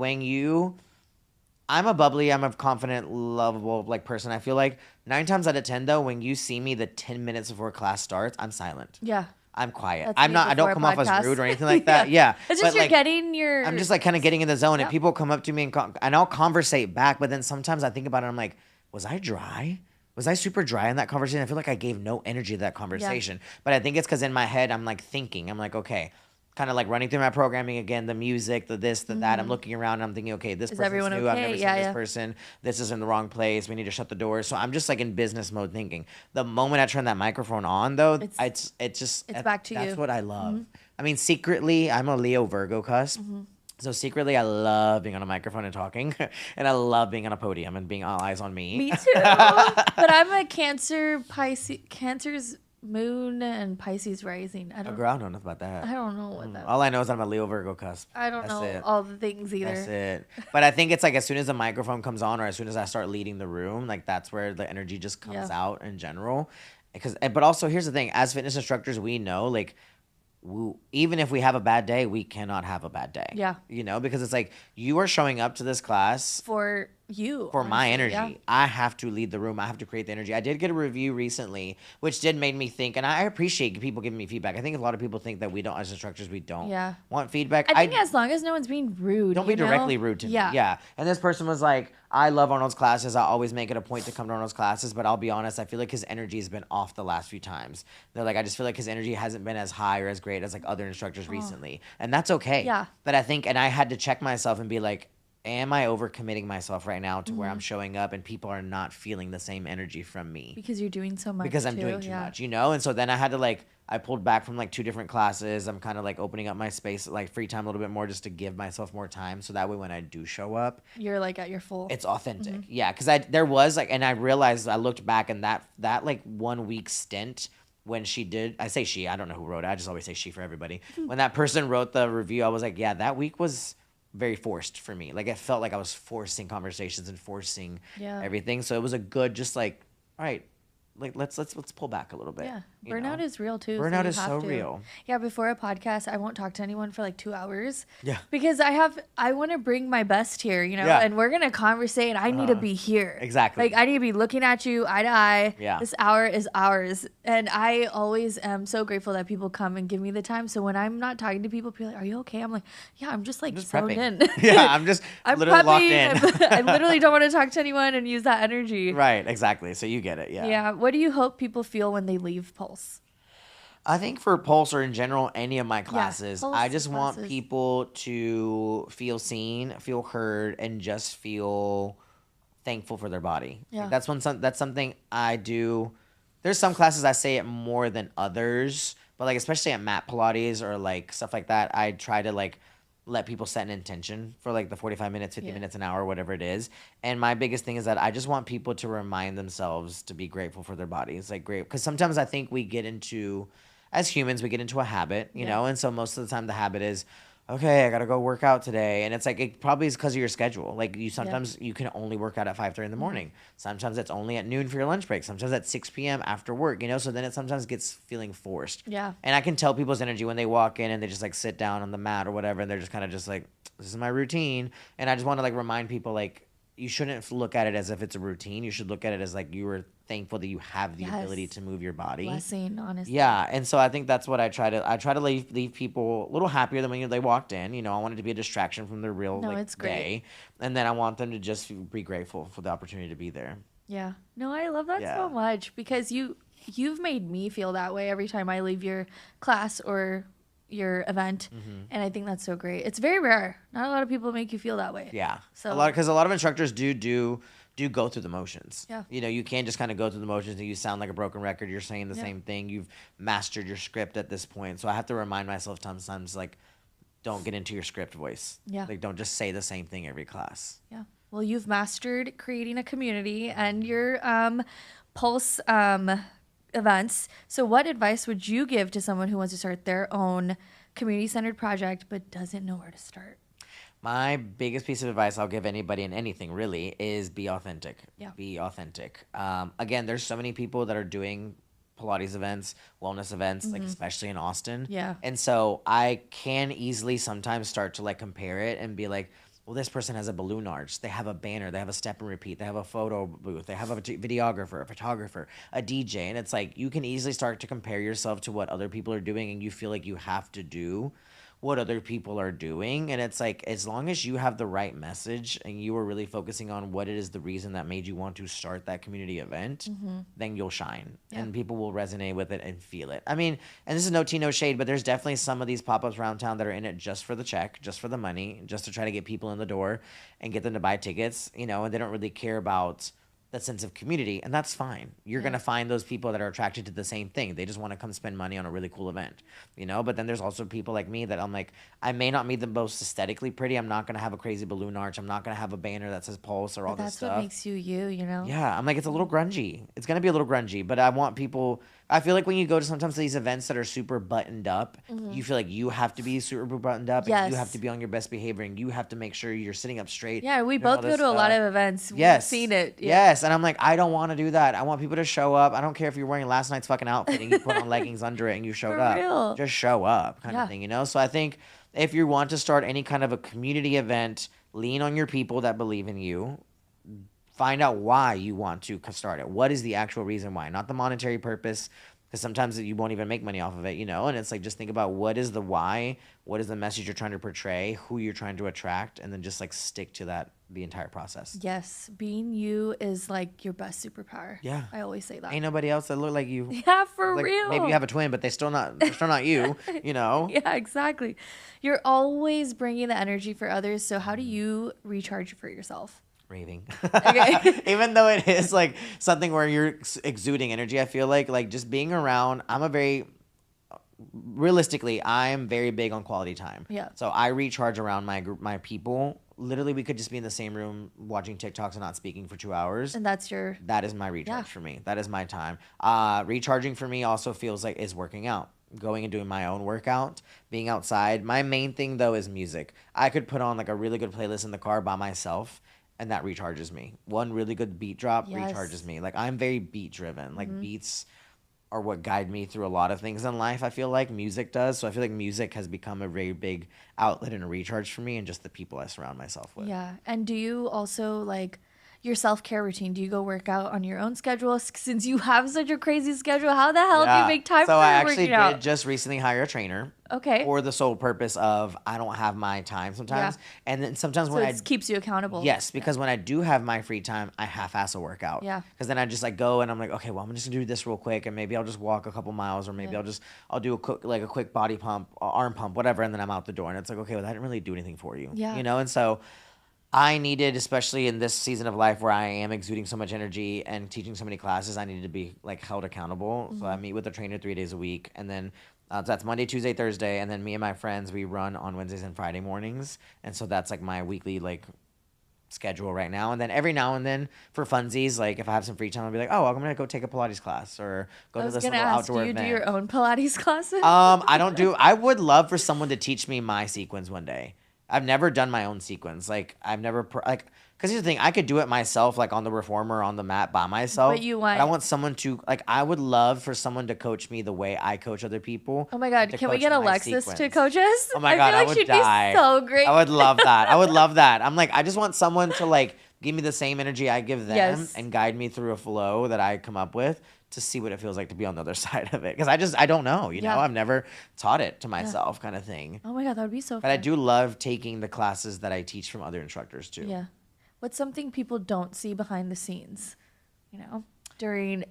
I'm a bubbly, I'm a confident, lovable like person. I feel like 9 times out of 10 though, when you see me the 10 minutes before class starts, I'm silent. Yeah. I'm quiet. That's I'm me not. I don't before come a off as podcast. rude or anything like that. Yeah. It's But, just you're like, getting your. I'm just like kind of getting in the zone, and Yep. people come up to me and I'll conversate back. But then sometimes I think about it. I'm like, was I dry? Was I super dry in that conversation? I feel like I gave no energy to that conversation. But I think it's because in my head I'm like thinking. I'm like, okay, kind of like running through my programming again, the music, the this, the that. I'm looking around and I'm thinking, okay, this person's everyone new. I've okay? never seen Yeah, this yeah. person. This is in the wrong place. We need to shut the door. So I'm just like in business mode thinking. The moment I turn that microphone on though, it's back to that's you. what I love. I mean, secretly, I'm a Leo Virgo cusp. So secretly, I love being on a microphone and talking, and I love being on a podium and being all eyes on me. Me too. But I'm a Cancer's moon and Pisces rising. I Oh, don't. girl, I don't know about that. I don't know what that. All I know is I'm a Leo Virgo cusp. I don't That's know it. all the things either. That's it. But I think it's like as soon as the microphone comes on or as soon as I start leading the room, like that's where the energy just comes out in general. But also here's the thing, as fitness instructors, we know like even if we have a bad day, we cannot have a bad day. Yeah. You know, because it's like you are showing up to this class For you. for my honestly, energy. yeah. I have to lead the room. I have to create the energy. I did get a review recently, which did make me think, and I appreciate people giving me feedback. I think a lot of people think that we don't, as instructors, we don't Yeah. want feedback. I think as long as no one's being rude. Don't be you know? directly rude to me. Yeah. And this person was like, I love Arnold's classes. I always make it a point to come to Arnold's classes, but I'll be honest, I feel like his energy has been off the last few times. They're like, I just feel like his energy hasn't been as high or as great as like other instructors recently. And that's okay. Yeah. But I think, and I had to check myself and be like, am I overcommitting myself right now to where I'm showing up and people are not feeling the same energy from me? Because you're doing so much. Because I'm doing too much, you know? And so then I had to like, I pulled back from like 2 different classes. I'm kind of like opening up my space, like free time a little bit more just to give myself more time. So that way when I do show up, You're like at your full. it's authentic. Yeah. Cause there was like, and I realized I looked back and that like 1 week stint when she did, I say she, I don't know who wrote it. I just always say she for everybody. When that person wrote the review, I was like, yeah, that week was very forced for me. Like it felt like I was forcing conversations and forcing everything. So it was a good, just like, all right, like let's pull back a little bit. Yeah. you Burnout know? is real too. Burnout you is have so to. real. Yeah. Before a podcast, I won't talk to anyone for like 2 hours. Yeah. Because I want to bring my best here, you know, Yeah. and we're going to conversate and I need to be here. Exactly. Like I need to be looking at you eye to eye. Yeah. This hour is ours. And I always am so grateful that people come and give me the time. So when I'm not talking to people are like, are you okay? I'm like, yeah, I'm just like zoned prepping. in. Yeah, I'm just I'm literally locked prepping. in. I literally don't want to talk to anyone and use that energy. Right, exactly. So you get it, yeah. Yeah. What do you hope people feel when they leave Pulse? I think for Pulse or in general, any of my classes, Pulse I just want classes. people to feel seen, feel heard, and just feel thankful for their body. Yeah. Like, that's something I do. There's some classes I say it more than others, but like especially at mat Pilates or like stuff like that, I try to like let people set an intention for like the 45 minutes, 50 minutes, an hour, whatever it is. And my biggest thing is that I just want people to remind themselves to be grateful for their bodies. Like great, because sometimes I think we get into, as humans, we get into a habit, you know? And so most of the time the habit is, okay, I got to go work out today. And it's like, it probably is because of your schedule. Like sometimes you can only work out at 5:30 in the morning. Sometimes it's only at noon for your lunch break. Sometimes at 6 p.m. after work, you know? So then it sometimes gets feeling forced. Yeah. And I can tell people's energy when they walk in and they just like sit down on the mat or whatever. And they're just kind of just like, this is my routine. And I just want to like remind people like, you shouldn't look at it as if it's a routine. You should look at it as like you were thankful that you have the ability to move your body. Blessing, honestly. Yeah, and so I think that's what I try to leave people a little happier than when they walked in. You know, I want it to be a distraction from their real it's great. day, and then I want them to just be grateful for the opportunity to be there. Yeah. No, I love that so much because you've made me feel that way every time I leave your class or your event, and I think that's so great. It's very rare. Not a lot of people make you feel that way. Yeah, So because a lot of instructors do go through the motions. Yeah. You know, you can't just kind of go through the motions and you sound like a broken record. You're saying the same thing. You've mastered your script at this point. So I have to remind myself sometimes, like, don't get into your script voice. Yeah. Like, don't just say the same thing every class. Yeah. Well, you've mastered creating a community and your Pulse events. So what advice would you give to someone who wants to start their own community-centered project but doesn't know where to start? My biggest piece of advice I'll give anybody in anything really is be authentic. Yeah. Be authentic. Again, there's so many people that are doing Pilates events, wellness events, like especially in Austin. Yeah. And so I can easily sometimes start to like compare it and be like, well, this person has a balloon arch. They have a banner. They have a step and repeat. They have a photo booth. They have a videographer, a photographer, a DJ. And it's like you can easily start to compare yourself to what other people are doing, and you feel like you have to do what other people are doing. And it's like, as long as you have the right message and you are really focusing on what it is the reason that made you want to start that community event, then you'll shine and people will resonate with it and feel it. I mean, and this is no tea, no shade, but there's definitely some of these pop-ups around town that are in it just for the check, just for the money, just to try to get people in the door and get them to buy tickets, you know, and they don't really care about that sense of community, and that's fine. You're gonna find those people that are attracted to the same thing. They just want to come spend money on a really cool event, you know. But then there's also people like me that I'm like, I may not be the most aesthetically pretty. I'm not gonna have a crazy balloon arch. I'm not gonna have a banner that says Pulse or all this stuff. That's what makes you you, you know? Yeah, I'm like, it's a little grungy. It's gonna be a little grungy, but I want people. I feel like when you go to sometimes these events that are super buttoned up, you feel like you have to be super buttoned up, and you have to be on your best behavior, and you have to make sure you're sitting up straight. Yeah, we both go to a lot of events. Yes, we've seen it. Yes, and I'm like, I don't want to do that. I want people to show up. I don't care if you're wearing last night's fucking outfit and you put on leggings under it and you showed up. Real. Just show up, kind of thing, you know. So I think if you want to start any kind of a community event, lean on your people that believe in you. Find out why you want to start it. What is the actual reason why? Not the monetary purpose, because sometimes you won't even make money off of it, you know? And it's like, just think about what is the why, what is the message you're trying to portray, who you're trying to attract, and then just like stick to that the entire process. Yes, being you is like your best superpower. Yeah. I always say that. Ain't nobody else that look like you. Yeah, for like, real. Maybe you have a twin, but they're still not you, you know? Yeah, exactly. You're always bringing the energy for others. So how do you recharge for yourself? Raving. Okay. Even though it is like something where you're exuding energy, I feel like just being around, realistically, I'm very big on quality time. Yeah. So I recharge around my group, my people. Literally, we could just be in the same room watching TikToks and not speaking for 2 hours. And that is my recharge for me. That is my time. Recharging for me also feels like is working out. Going and doing my own workout, being outside. My main thing though is music. I could put on like a really good playlist in the car by myself, and that recharges me. One really good beat drop recharges me. Like, I'm very beat driven. Like, beats are what guide me through a lot of things in life, I feel like music does. So I feel like music has become a very big outlet and a recharge for me, and just the people I surround myself with. Yeah. And do you also like your self-care routine? Do you go work out on your own schedule? Since you have such a crazy schedule, how the hell do you make time for I actually working out? did just recently hire a trainer. Okay. For the sole purpose of I don't have my time sometimes. Yeah. And then sometimes when it keeps you accountable. Yes, because when I do have my free time, I half-ass a workout. Yeah. Because then I just like go and I'm like, okay, well, I'm just gonna do this real quick, and maybe I'll just walk a couple miles, or maybe I'll do a quick body pump, arm pump, whatever, and then I'm out the door. And it's like, okay, well, that didn't really do anything for you. Yeah. You know, and so I needed, especially in this season of life where I am exuding so much energy and teaching so many classes, I needed to be like held accountable. So I meet with a trainer 3 days a week, and then so that's Monday, Tuesday, Thursday, and then me and my friends, we run on Wednesdays and Friday mornings, and so that's like my weekly like schedule right now. And then every now and then for funsies, like if I have some free time, I'll be like, oh, I'm gonna go take a Pilates class or go to this little outdoor event. Do you do your own Pilates classes? I would love for someone to teach me my sequence one day. I've never done my own sequence. Like, I've never, because here's the thing, I could do it myself, like on the reformer, on the mat by myself. But I want someone to, like, I would love for someone to coach me the way I coach other people. Oh my God, can we get Alexis to coach us? Oh my God, I would die. Be so great. I would love that. I would love that. I'm like, I just want someone to, like, give me the same energy I give them and guide me through a flow that I come up with, to see what it feels like to be on the other side of it. Because I don't know, you know? I've never taught it to myself, kind of thing. Oh my God, that would be so fun. But I do love taking the classes that I teach from other instructors too. Yeah. What's something people don't see behind the scenes, you know,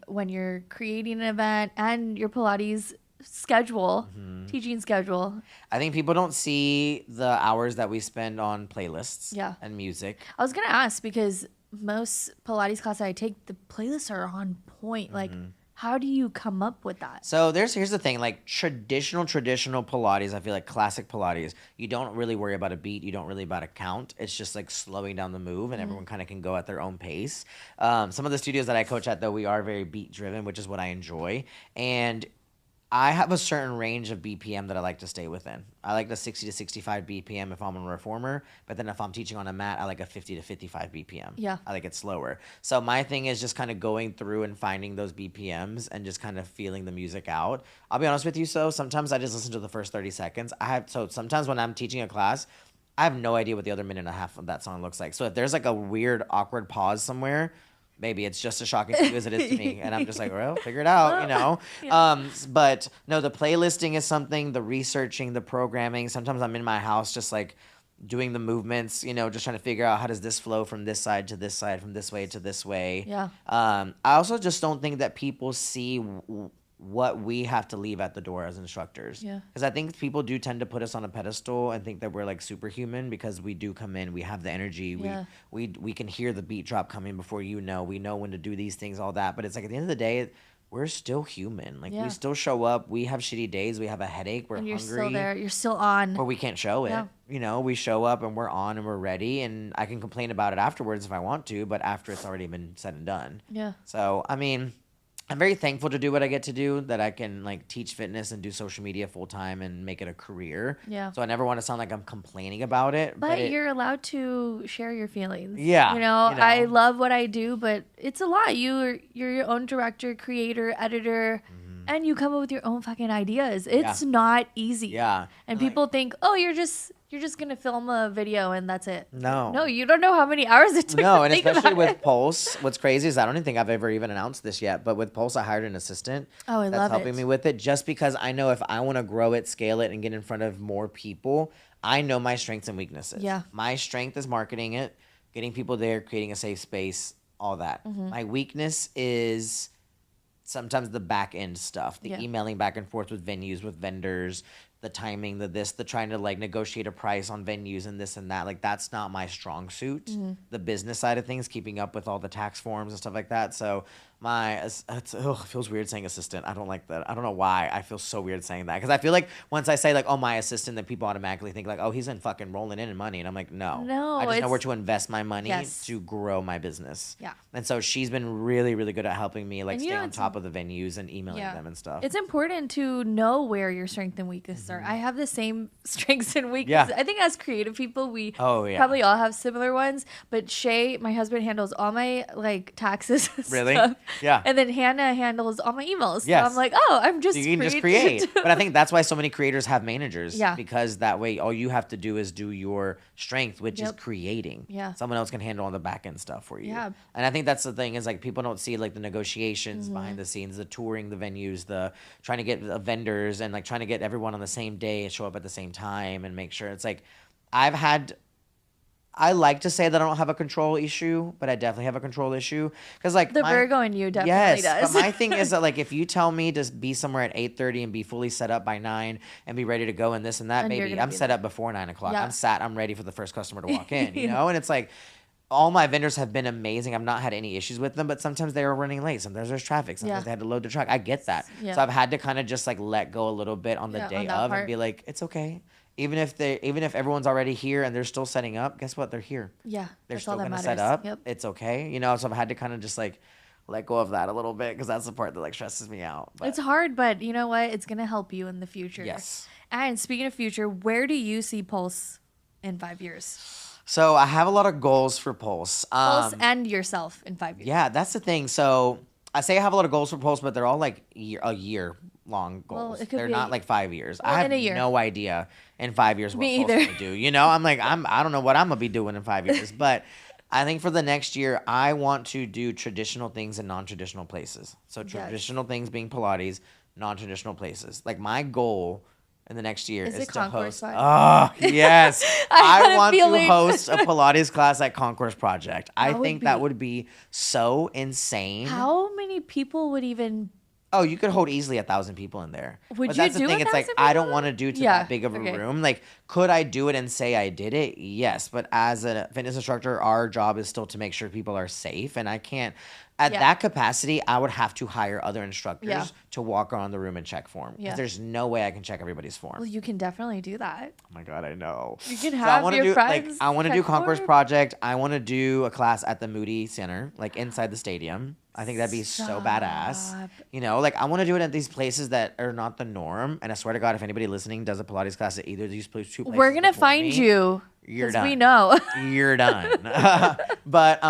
when you're creating an event and your Pilates schedule, teaching schedule? I think people don't see the hours that we spend on playlists and music. I was going to ask, because most Pilates classes I take, the playlists are on point. Like, How do you come up with that? So here's the thing, like traditional Pilates, I feel like classic Pilates, you don't really worry about a beat, you don't really about a count. It's just like slowing down the move, and everyone kind of can go at their own pace. Some of the studios that I coach at, though, we are very beat driven, which is what I enjoy. And I have a certain range of BPM that I like to stay within. I like the 60 to 65 BPM if I'm a reformer, but then if I'm teaching on a mat, I like a 50 to 55 BPM. Yeah. I like it slower. So my thing is just kind of going through and finding those BPMs and just kind of feeling the music out. I'll be honest with you, so sometimes I just listen to the first 30 seconds. So sometimes when I'm teaching a class, I have no idea what the other minute and a half of that song looks like. So if there's like a weird, awkward pause somewhere, maybe it's just as shocking to you as it is to me. And I'm just like, well, figure it out, you know? Yeah. But no, the playlisting is something, the researching, the programming. Sometimes I'm in my house just like doing the movements, you know, just trying to figure out how does this flow from this side to this side, from this way to this way. Yeah. I also just don't think that people see what we have to leave at the door as instructors. Yeah. Because I think people do tend to put us on a pedestal and think that we're like superhuman because we do come in, we have the energy, Yeah. we can hear the beat drop coming before we know when to do these things, all that. But it's like at the end of the day, we're still human. Like we still show up, we have shitty days, we have a headache, we're And you're hungry. still there, you're still on. Or we can't show it. Yeah. You know, we show up and we're on and we're ready, and I can complain about it afterwards if I want to, but after it's already been said and done. Yeah. So, I mean, I'm very thankful to do what I get to do, that I can like teach fitness and do social media full time and make it a career. Yeah. So I never want to sound like I'm complaining about it. But you're allowed to share your feelings. Yeah, You know, you know. I love what I do, but it's a lot. You're your own director, creator, editor, and you come up with your own fucking ideas. It's not easy. Yeah. And people think, oh, you're just gonna film a video and that's it. No, you don't know how many hours it took. No, to and think especially about with it. Pulse, what's crazy is I don't even think I've ever even announced this yet, but with Pulse, I hired an assistant Oh, I that's love helping it. me with it, just because I know if I want to grow it, scale it, and get in front of more people, I know my strengths and weaknesses. Yeah. My strength is marketing it, getting people there, creating a safe space, all that. Mm-hmm. My weakness is sometimes the back end stuff, the Yeah. emailing back and forth with venues, with vendors, the timing, the trying to like negotiate a price on venues and this and that. Like that's not my strong suit. Mm-hmm. The business side of things, keeping up with all the tax forms and stuff like that. So it feels weird saying assistant. I don't like that. I don't know why. I feel so weird saying that because I feel like once I say like, oh, my assistant, then people automatically think like, oh, he's in fucking rolling in money, and I'm like, no, I just know where to invest my money to grow my business. Yeah. And so she's been really, really good at helping me like And stay on top of the venues and emailing them and stuff. It's important to know where your strengths and weaknesses are. I have the same strengths and weaknesses. Yeah. I think as creative people, we Oh, yeah. probably all have similar ones. But Shay, my husband, handles all my like taxes. And Really? stuff. Yeah. And then Hannah handles all my emails. Yes. So I'm like, oh, I'm just You can just create. creating. But I think that's why so many creators have managers. Yeah. Because that way all you have to do is do your strength, which is Yep. creating. Yeah. Someone else can handle all the back end stuff for you. Yeah. And I think that's the thing is like people don't see like the negotiations behind the scenes, the touring, the venues, the trying to get the vendors and like trying to get everyone on the same day and show up at the same time and make sure it's like I like to say that I don't have a control issue, but I definitely have a control issue because like The Virgo in you definitely yes, does. but my thing is that like if you tell me to be somewhere at 8:30 and be fully set up by 9 and be ready to go and this and that, And you're baby, gonna I'm be set there. up before 9 o'clock. Yeah. I'm ready for the first customer to walk in, you know? And it's like all my vendors have been amazing. I've not had any issues with them, but sometimes they were running late. Sometimes there's traffic. Sometimes they had to load the truck. I get that. Yeah. So I've had to kind of just like let go a little bit on the Yeah, day on that of part. and be like, it's okay. Even if everyone's already here and they're still setting up, guess what? They're here. Yeah. They're That's all still that gonna matters. set up. Yep. It's okay, you know. So I've had to kind of just like let go of that a little bit because that's the part that like stresses me out. But It's hard, but you know what? It's gonna help you in the future. yes. And speaking of future, where do you see Pulse in 5 years? So I have a lot of goals for Pulse. Pulse and yourself in 5 years. Yeah, that's the thing. So I say I have a lot of goals for Pulse, but they're all like a year long goals. it could They're be not like 5 years. Well, I have in a year. no idea in 5 years what Me Pulse either. is gonna do. You know, I don't know what I'm gonna be doing in 5 years, but I think for the next year, I want to do traditional things in non-traditional places. So traditional things being Pilates, non-traditional places. Like my goal in the next year Is is it to Concourse host. Squad? Oh, yes. I had I a want to feeling. host a Pilates class at Concourse Project. I That would think that be- would be so insane. How many people would even? Oh, you could hold easily 1,000 people in there. Would but you that's the do thing. It's like 1,000 I don't people? want to do to Yeah, that big of a okay. room. Like Could I do it and say I did it? Yes. But as a fitness instructor, our job is still to make sure people are safe. And I can't, at that capacity, I would have to hire other instructors to walk around the room and check form. Because there's no way I can check everybody's form. Well, you can definitely do that. Oh my God, I know. You can have your friends. I want to do Concourse form. Project. I want to do a class at the Moody Center, like inside the stadium. I think that'd be so badass. You know, like I want to do it at these places that are not the norm. And I swear to God, if anybody listening does a Pilates class at either of these two places, we're gonna find you. You're done. We know. You're done. But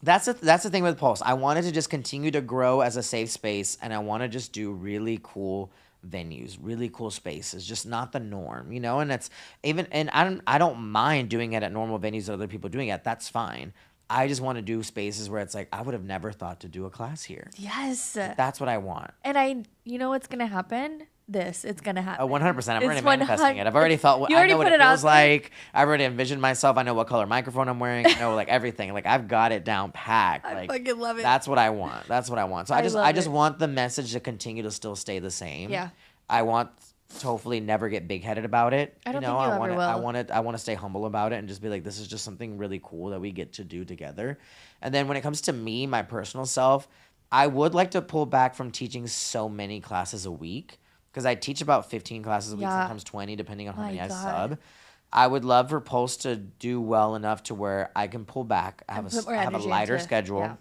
that's the thing with Pulse. I wanted to just continue to grow as a safe space, and I want to just do really cool venues, really cool spaces, just not the norm, you know. And it's even, and I don't mind doing it at normal venues that other people doing it. That's fine. I just want to do spaces where it's like, I would have never thought to do a class here. Yes. That's what I want. And you know what's going to happen? It's going to happen. 100%. I'm already manifesting it. I've already felt, I know what it feels like. I've already envisioned myself. I know what color microphone I'm wearing. I know like everything. Like I've got it down packed. I like, fucking love it. That's what I want. So I just want the message to continue to still stay the same. Yeah. I want to hopefully never get big headed about it. I don't think you ever will. I want to stay humble about it and just be like, this is just something really cool that we get to do together. And then when it comes to me, my personal self, I would like to pull back from teaching so many classes a week because I teach about 15 classes a week, sometimes 20, depending on how many I sub. I would love for Pulse to do well enough to where I can pull back. I have a lighter schedule. Yeah.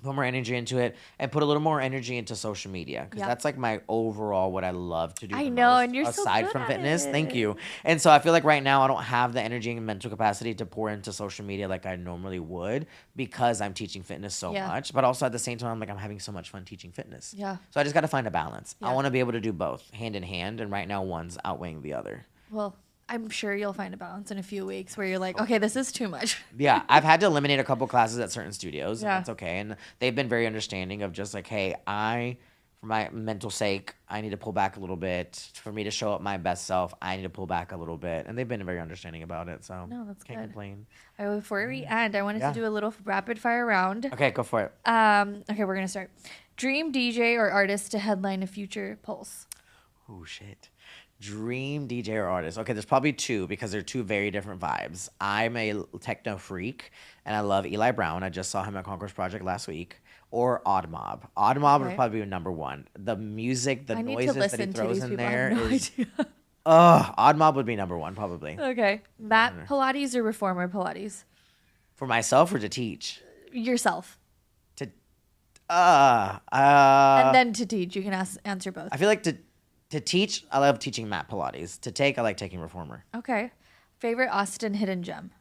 Put more energy into it and put a little more energy into social media because that's like my overall what I love to do. I know, and you're aside so good from at fitness. it. Thank you. And so I feel like right now I don't have the energy and mental capacity to pour into social media like I normally would because I'm teaching fitness so much. But also at the same time, I'm like I'm having so much fun teaching fitness. Yeah. So I just got to find a balance. I want to be able to do both hand in hand, and right now one's outweighing the other. Well, I'm sure you'll find a balance in a few weeks where you're like, okay, this is too much. Yeah, I've had to eliminate a couple classes at certain studios. Yeah. And that's okay. And they've been very understanding of just like, hey, for my mental sake, I need to pull back a little bit. For me to show up my best self, I need to pull back a little bit. And they've been very understanding about it. So no, that's can't good. complain. All right, before we end, I wanted to do a little rapid fire round. Okay, go for it. Okay, we're going to start. Dream DJ or artist to headline a future Pulse? Oh, shit. Dream DJ or artist. Okay, there's probably two because they're two very different vibes. I'm a techno freak and I love Eli Brown. I just saw him at Concourse Project last week. Or Odd Mob. Odd Mob would probably be number one. The music, the noises that he throws in there is. Odd Mob would be number one probably. Okay, Mat Pilates or Reformer Pilates? For myself or to teach? Yourself. And then to teach, you can answer both. I feel like to teach, I love teaching Mat Pilates. To take, I like taking Reformer. Okay. Favorite Austin hidden gem?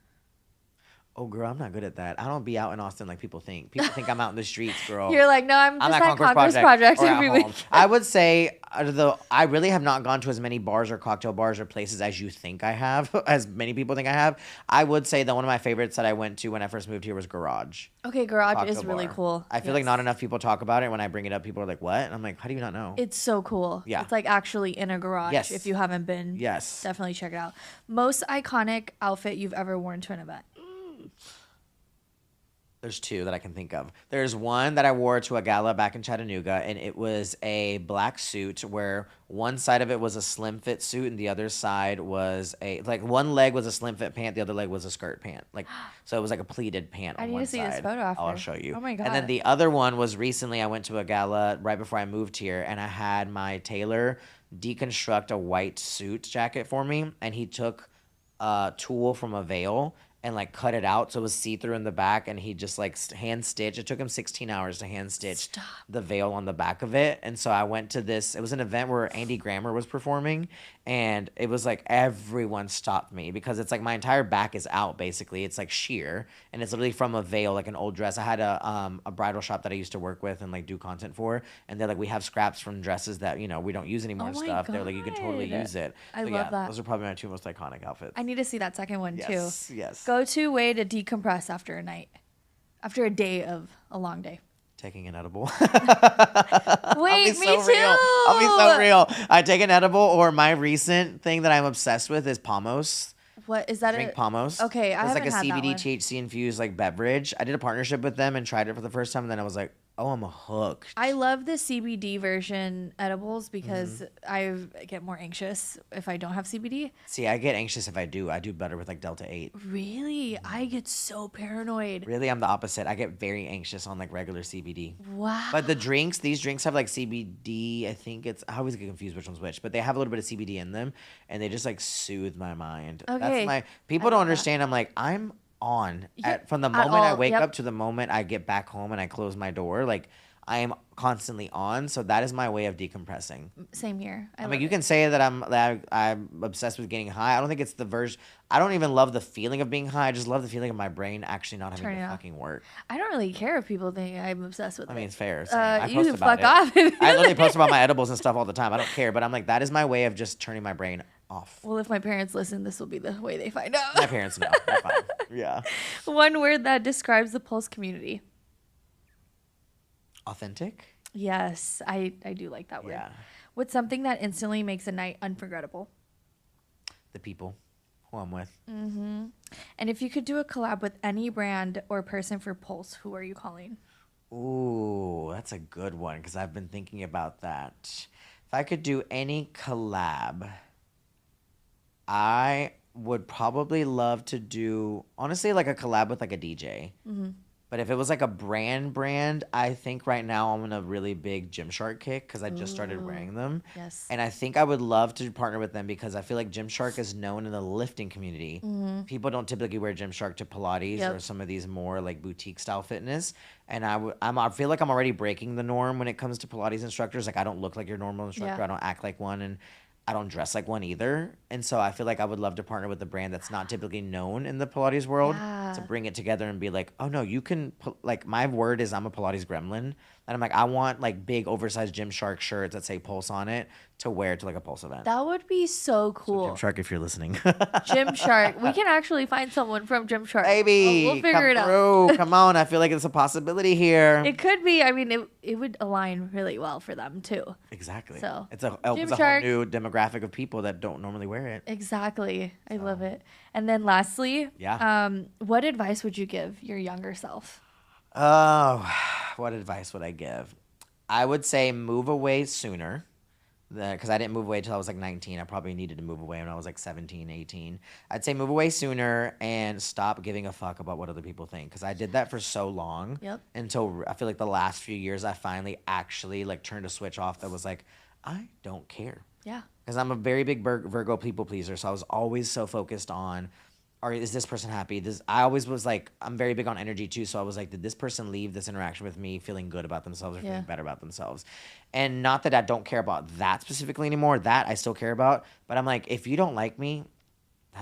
Oh, girl, I'm not good at that. I don't be out in Austin like people think. People think I'm out in the streets, girl. You're like, no, I'm just at Concourse Project every week. I would say, I really have not gone to as many bars or cocktail bars or places as you think I have, as many people think I have. I would say that one of my favorites that I went to when I first moved here was Garage. Okay, Garage is really cool. I feel like not enough people talk about it. When I bring it up, people are like, what? And I'm like, how do you not know? It's so cool. Yeah. It's like actually in a garage. Yes. If you haven't been, definitely check it out. Most iconic outfit you've ever worn to an event? There's two that I can think of. There's one that I wore to a gala back in Chattanooga, and it was a black suit where one side of it was a slim fit suit and the other side was one leg was a slim fit pant, the other leg was a skirt pant. So it was like a pleated pant on one side. I need to see this photo after. I'll show you. Oh my God. And then the other one was recently I went to a gala right before I moved here, and I had my tailor deconstruct a white suit jacket for me, and he took a tool from a veil and cut it out so it was see-through in the back, and he just hand stitched. It took him 16 hours to hand stitch the veil on the back of it. And so I went to this, it was an event where Andy Grammer was performing, and it was everyone stopped me because it's my entire back is out basically. It's sheer, and it's literally from a veil, an old dress. I had a bridal shop that I used to work with and do content for, and they're we have scraps from dresses that we don't use anymore and stuff. They're you could totally use it. I love that. Those are probably my two most iconic outfits. I need to see that second one too. Yes. Go-to way to decompress after a day of a long day? Taking an edible. Wait, me too. I'll be so real. I take an edible, or my recent thing that I'm obsessed with is Pomos. What is that? Drink Pomos. Okay, I haven't had It's a CBD that one. THC infused beverage. I did a partnership with them and tried it for the first time, and then I was like, oh, I'm hooked. I love the CBD version edibles because I get more anxious if I don't have CBD. See, I get anxious if I do. I do better with like Delta 8. Really? I get so paranoid. Really, I'm the opposite. I get very anxious on like regular CBD. Wow. But these drinks have like CBD. I think I always get confused which one's which, but they have a little bit of CBD in them and they just like soothe my mind. Okay. People don't understand. I'm like, I'm on from the moment I wake up to the moment I get back home and I close my door. Like, I am constantly on, so that is my way of decompressing. Same here. I mean, you can say that I'm obsessed with getting high. I don't think it's the version. I don't even love the feeling of being high. I just love the feeling of my brain actually not having to fucking work. I don't really care if people think I'm obsessed with it. I mean, it's fair. I you post can about fuck off. I literally post about my edibles and stuff all the time. I don't care, but I'm like, that is my way of just turning my brain off. Well, if my parents listen, this will be the way they find out. My parents know. They're fine. Yeah. One word that describes the Pulse community. Authentic? Yes, I do like that word. Yeah. What's something that instantly makes a night unforgettable? The people who I'm with. Mm-hmm. And if you could do a collab with any brand or person for Pulse, who are you calling? Ooh, that's a good one because I've been thinking about that. If I could do any collab, I would probably love to do, honestly, like a collab with like a DJ. Mm-hmm. But if it was like a brand, I think right now I'm on a really big Gymshark kick because I just started wearing them. Yes. And I think I would love to partner with them because I feel like Gymshark is known in the lifting community. Mm-hmm. People don't typically wear Gymshark to Pilates or some of these more like boutique style fitness. And I feel like I'm already breaking the norm when it comes to Pilates instructors. Like, I don't look like your normal instructor. I don't act like one. And I don't dress like one either. And so I feel like I would love to partner with a brand that's not typically known in the Pilates world to bring it together and be like, oh no, you can, like, my word is I'm a Pilates gremlin. And I'm like, I want like big oversized Gymshark shirts that say Pulse on it to wear to like a Pulse event. That would be so cool. So Gymshark, if you're listening. Gymshark. We can actually find someone from Gymshark. Baby, we'll figure it out. Come on. I feel like it's a possibility here. It could be. I mean, it would align really well for them too. Exactly. So it's a whole new demographic of people that don't normally wear it. Exactly. I love it. And then lastly, what advice would you give your younger self? Oh, what advice would I give? I would say move away sooner. Because I didn't move away until I was like 19. I probably needed to move away when I was like 17, 18. I'd say move away sooner and stop giving a fuck about what other people think. Because I did that for so long. Yep. Until I feel like the last few years, I finally actually like turned a switch off that was like, I don't care. Yeah. Because I'm a very big Virgo people pleaser. So I was always so focused on, is this person happy? I always was like, I'm very big on energy too. So I was like, did this person leave this interaction with me feeling good about themselves or feeling better about themselves? And not that I don't care about that specifically anymore. That I still care about. But I'm like, if you don't like me,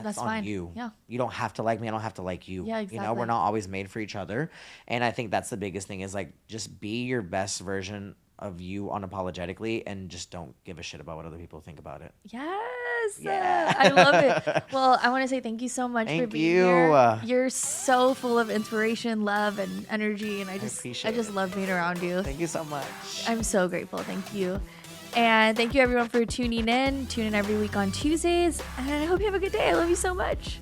that's on fine. you. Yeah. You don't have to like me. I don't have to like you. Yeah, exactly. You know, we're not always made for each other. And I think that's the biggest thing is like, just be your best version of you unapologetically and just don't give a shit about what other people think about it. Yes. Yeah. I love it. Well, I want to say thank you so much for being here. You're so full of inspiration, love, and energy, and I just love being around you. Thank you so much. I'm so grateful. Thank you. And thank you everyone for tuning in. Tune in every week on Tuesdays, and I hope you have a good day. I love you so much.